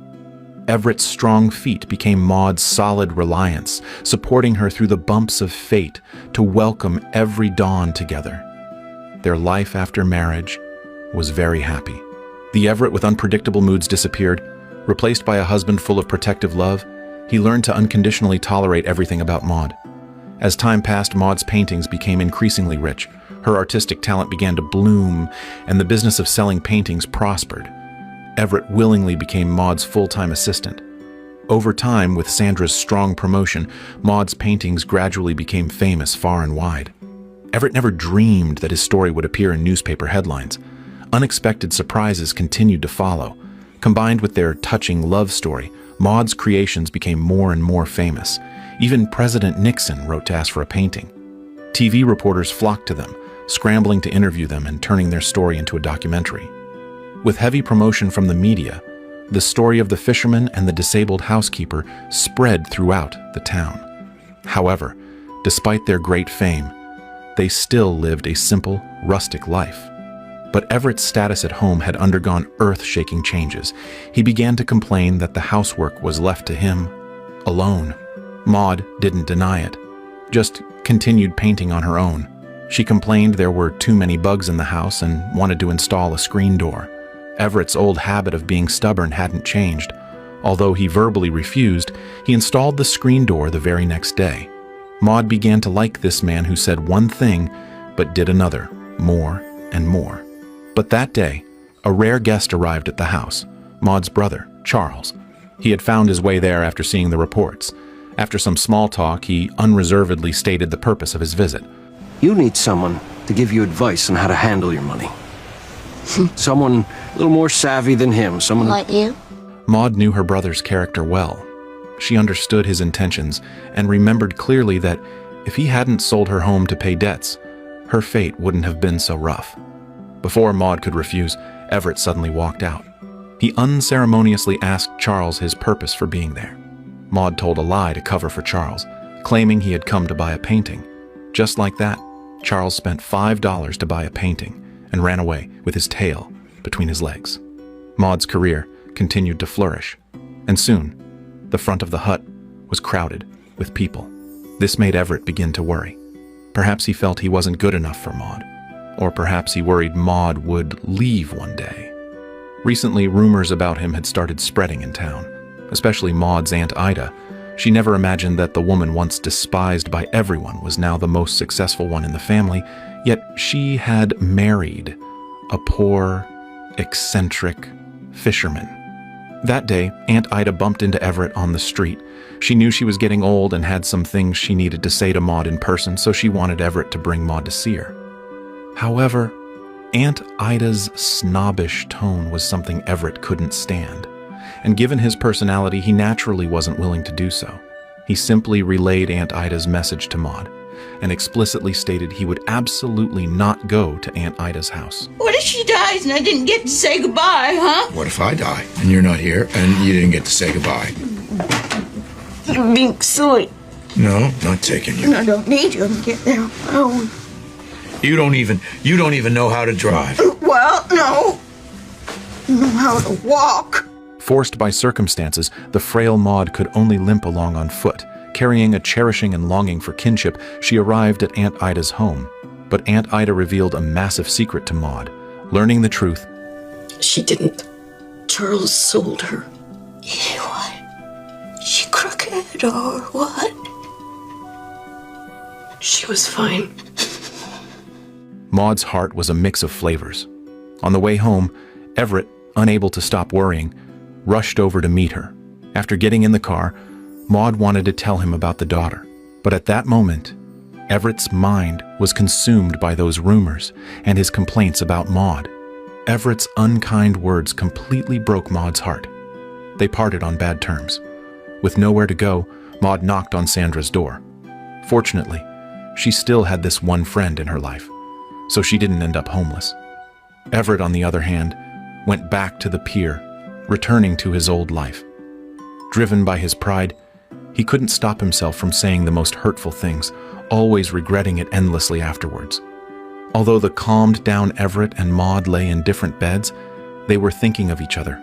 Everett's strong feet became Maud's solid reliance, supporting her through the bumps of fate to welcome every dawn together. Their life after marriage was very happy. The Everett with unpredictable moods disappeared. Replaced by a husband full of protective love, he learned to unconditionally tolerate everything about Maud. As time passed, Maud's paintings became increasingly rich. Her artistic talent began to bloom, and the business of selling paintings prospered. Everett willingly became Maud's full-time assistant. Over time, with Sandra's strong promotion, Maud's paintings gradually became famous far and wide. Everett never dreamed that his story would appear in newspaper headlines. Unexpected surprises continued to follow. Combined with their touching love story, Maud's creations became more and more famous. Even President Nixon wrote to ask for a painting. TV reporters flocked to them, scrambling to interview them and turning their story into a documentary. With heavy promotion from the media, the story of the fisherman and the disabled housekeeper spread throughout the town. However, despite their great fame, they still lived a simple, rustic life. But Everett's status at home had undergone earth-shaking changes. He began to complain that the housework was left to him alone. Maud didn't deny it, just continued painting on her own. She complained there were too many bugs in the house and wanted to install a screen door. Everett's old habit of being stubborn hadn't changed. Although he verbally refused, he installed the screen door the very next day. Maud began to like this man who said one thing but did another, more and more. But that day, a rare guest arrived at the house, Maud's brother, Charles. He had found his way there after seeing the reports. After some small talk, he unreservedly stated the purpose of his visit. You need someone to give you advice on how to handle your money. Someone a little more savvy than him, someone... Like you? Maud knew her brother's character well. She understood his intentions and remembered clearly that if he hadn't sold her home to pay debts, her fate wouldn't have been so rough. Before Maud could refuse, Everett suddenly walked out. He unceremoniously asked Charles his purpose for being there. Maud told a lie to cover for Charles, claiming he had come to buy a painting. Just like that, Charles spent $5 to buy a painting and ran away with his tail between his legs. Maud's career continued to flourish, and soon, the front of the hut was crowded with people. This made Everett begin to worry. Perhaps he felt he wasn't good enough for Maud, or perhaps he worried Maud would leave one day. Recently, rumors about him had started spreading in town, especially Maud's Aunt Ida. She never imagined that the woman once despised by everyone was now the most successful one in the family, yet she had married a poor, eccentric fisherman. That day, Aunt Ida bumped into Everett on the street. She knew she was getting old and had some things she needed to say to Maud in person, so she wanted Everett to bring Maud to see her. However, Aunt Ida's snobbish tone was something Everett couldn't stand, and given his personality, he naturally wasn't willing to do so. He simply relayed Aunt Ida's message to Maud, and explicitly stated he would absolutely not go to Aunt Ida's house. What if she dies and I didn't get to say goodbye, huh? What if I die and you're not here and you didn't get to say goodbye? You're being silly. No, not taking you. I don't need you to get there. Oh. You don't even know how to drive. Well, no. I know how to walk. Forced by circumstances, the frail Maud could only limp along on foot. Carrying a cherishing and longing for kinship, she arrived at Aunt Ida's home. But Aunt Ida revealed a massive secret to Maud. Learning the truth, She didn't. Charles sold her. What? She crooked or what? She was fine. Maud's heart was a mix of flavors. On the way home, Everett, unable to stop worrying, rushed over to meet her. After getting in the car, Maud wanted to tell him about the daughter. But at that moment, Everett's mind was consumed by those rumors and his complaints about Maud. Everett's unkind words completely broke Maud's heart. They parted on bad terms. With nowhere to go, Maud knocked on Sandra's door. Fortunately, she still had this one friend in her life, so she didn't end up homeless. Everett, on the other hand, went back to the pier, returning to his old life. Driven by his pride, he couldn't stop himself from saying the most hurtful things, always regretting it endlessly afterwards. Although the calmed-down Everett and Maud lay in different beds, they were thinking of each other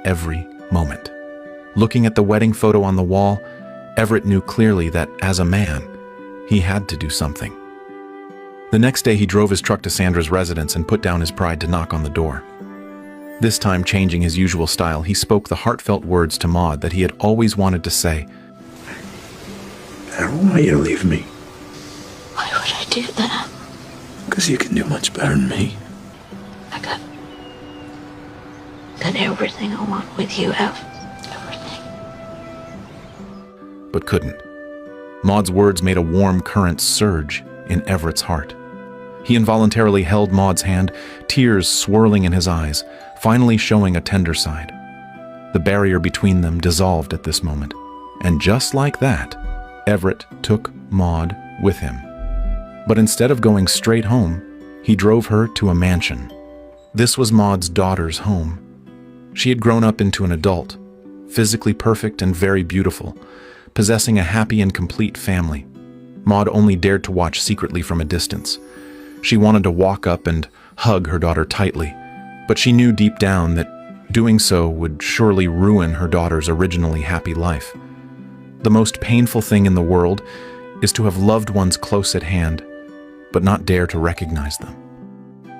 every moment. Looking at the wedding photo on the wall, Everett knew clearly that, as a man, he had to do something. The next day, he drove his truck to Sandra's residence and put down his pride to knock on the door. This time, changing his usual style, he spoke the heartfelt words to Maud that he had always wanted to say. I don't want you to leave me. Why would I do that? Because you can do much better than me. I got everything I want with you, Ev. Everything. But couldn't. Maud's words made a warm current surge in Everett's heart. He involuntarily held Maud's hand, tears swirling in his eyes, finally showing a tender side. The barrier between them dissolved at this moment, and just like that, Everett took Maud with him. But instead of going straight home, he drove her to a mansion. This was Maud's daughter's home. She had grown up into an adult, physically perfect and very beautiful, possessing a happy and complete family. Maud only dared to watch secretly from a distance. She wanted to walk up and hug her daughter tightly, but she knew deep down that doing so would surely ruin her daughter's originally happy life. The most painful thing in the world is to have loved ones close at hand, but not dare to recognize them.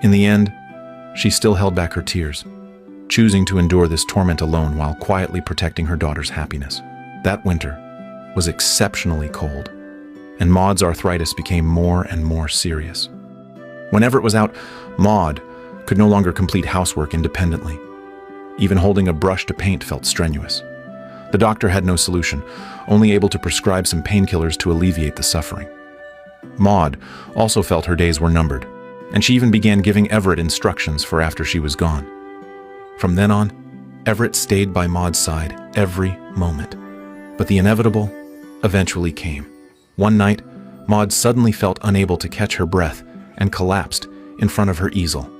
In the end, she still held back her tears, choosing to endure this torment alone while quietly protecting her daughter's happiness. That winter was exceptionally cold, and Maud's arthritis became more and more serious. When Everett was out, Maud could no longer complete housework independently. Even holding a brush to paint felt strenuous. The doctor had no solution, only able to prescribe some painkillers to alleviate the suffering. Maud also felt her days were numbered, and she even began giving Everett instructions for after she was gone. From then on, Everett stayed by Maud's side every moment. But the inevitable eventually came. One night, Maud suddenly felt unable to catch her breath and collapsed in front of her easel.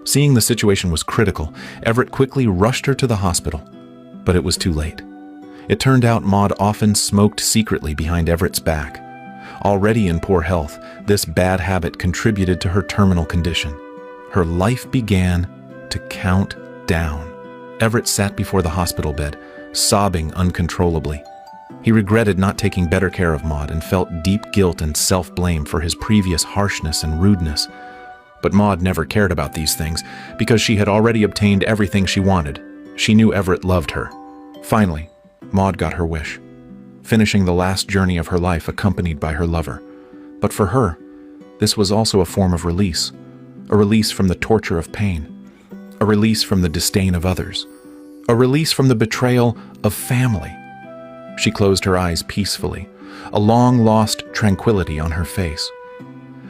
Seeing the situation was critical, Everett quickly rushed her to the hospital, but it was too late. It turned out Maud often smoked secretly behind Everett's back. Already in poor health, this bad habit contributed to her terminal condition. Her life began to count down. Everett sat before the hospital bed, sobbing uncontrollably. He regretted not taking better care of Maud and felt deep guilt and self-blame for his previous harshness and rudeness. But Maud never cared about these things because she had already obtained everything she wanted. She knew Everett loved her. Finally, Maud got her wish, finishing the last journey of her life accompanied by her lover. But for her, this was also a form of release, a release from the torture of pain, a release from the disdain of others, a release from the betrayal of family. She closed her eyes peacefully, a long-lost tranquility on her face.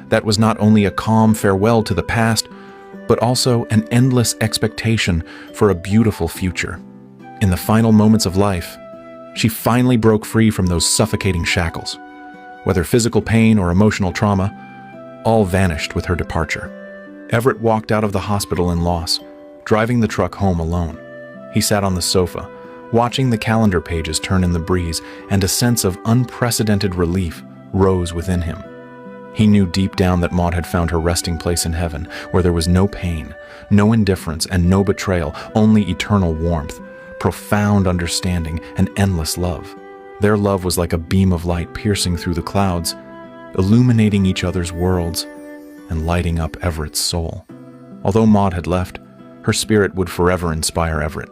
That was not only a calm farewell to the past, but also an endless expectation for a beautiful future. In the final moments of life, she finally broke free from those suffocating shackles. Whether physical pain or emotional trauma, all vanished with her departure. Everett walked out of the hospital in loss, driving the truck home alone. He sat on the sofa, watching the calendar pages turn in the breeze, and a sense of unprecedented relief rose within him. He knew deep down that Maud had found her resting place in heaven, where there was no pain, no indifference, and no betrayal, only eternal warmth, profound understanding, and endless love. Their love was like a beam of light piercing through the clouds, illuminating each other's worlds and lighting up Everett's soul. Although Maud had left, her spirit would forever inspire Everett,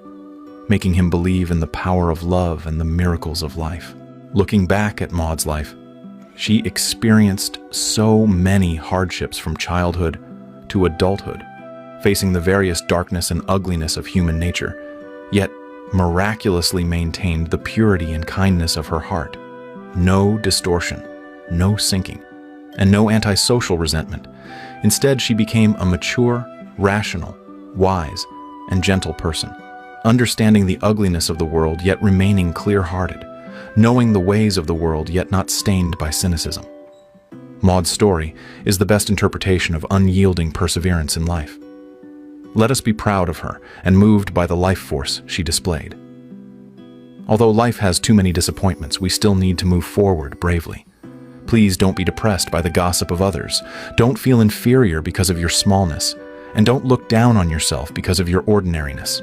making him believe in the power of love and the miracles of life. Looking back at Maud's life, she experienced so many hardships from childhood to adulthood, facing the various darkness and ugliness of human nature, yet miraculously maintained the purity and kindness of her heart. No distortion, no sinking, and no antisocial resentment. Instead, she became a mature, rational, wise, and gentle person, understanding the ugliness of the world yet remaining clear-hearted, knowing the ways of the world yet not stained by cynicism. Maud's story is the best interpretation of unyielding perseverance in life. Let us be proud of her and moved by the life force she displayed. Although life has too many disappointments, we still need to move forward bravely. Please don't be depressed by the gossip of others. Don't feel inferior because of your smallness, and don't look down on yourself because of your ordinariness.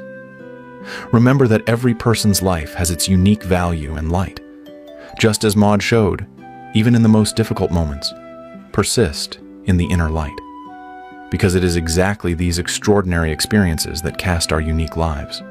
Remember that every person's life has its unique value and light. Just as Maud showed, even in the most difficult moments, persist in the inner light, because it is exactly these extraordinary experiences that cast our unique lives.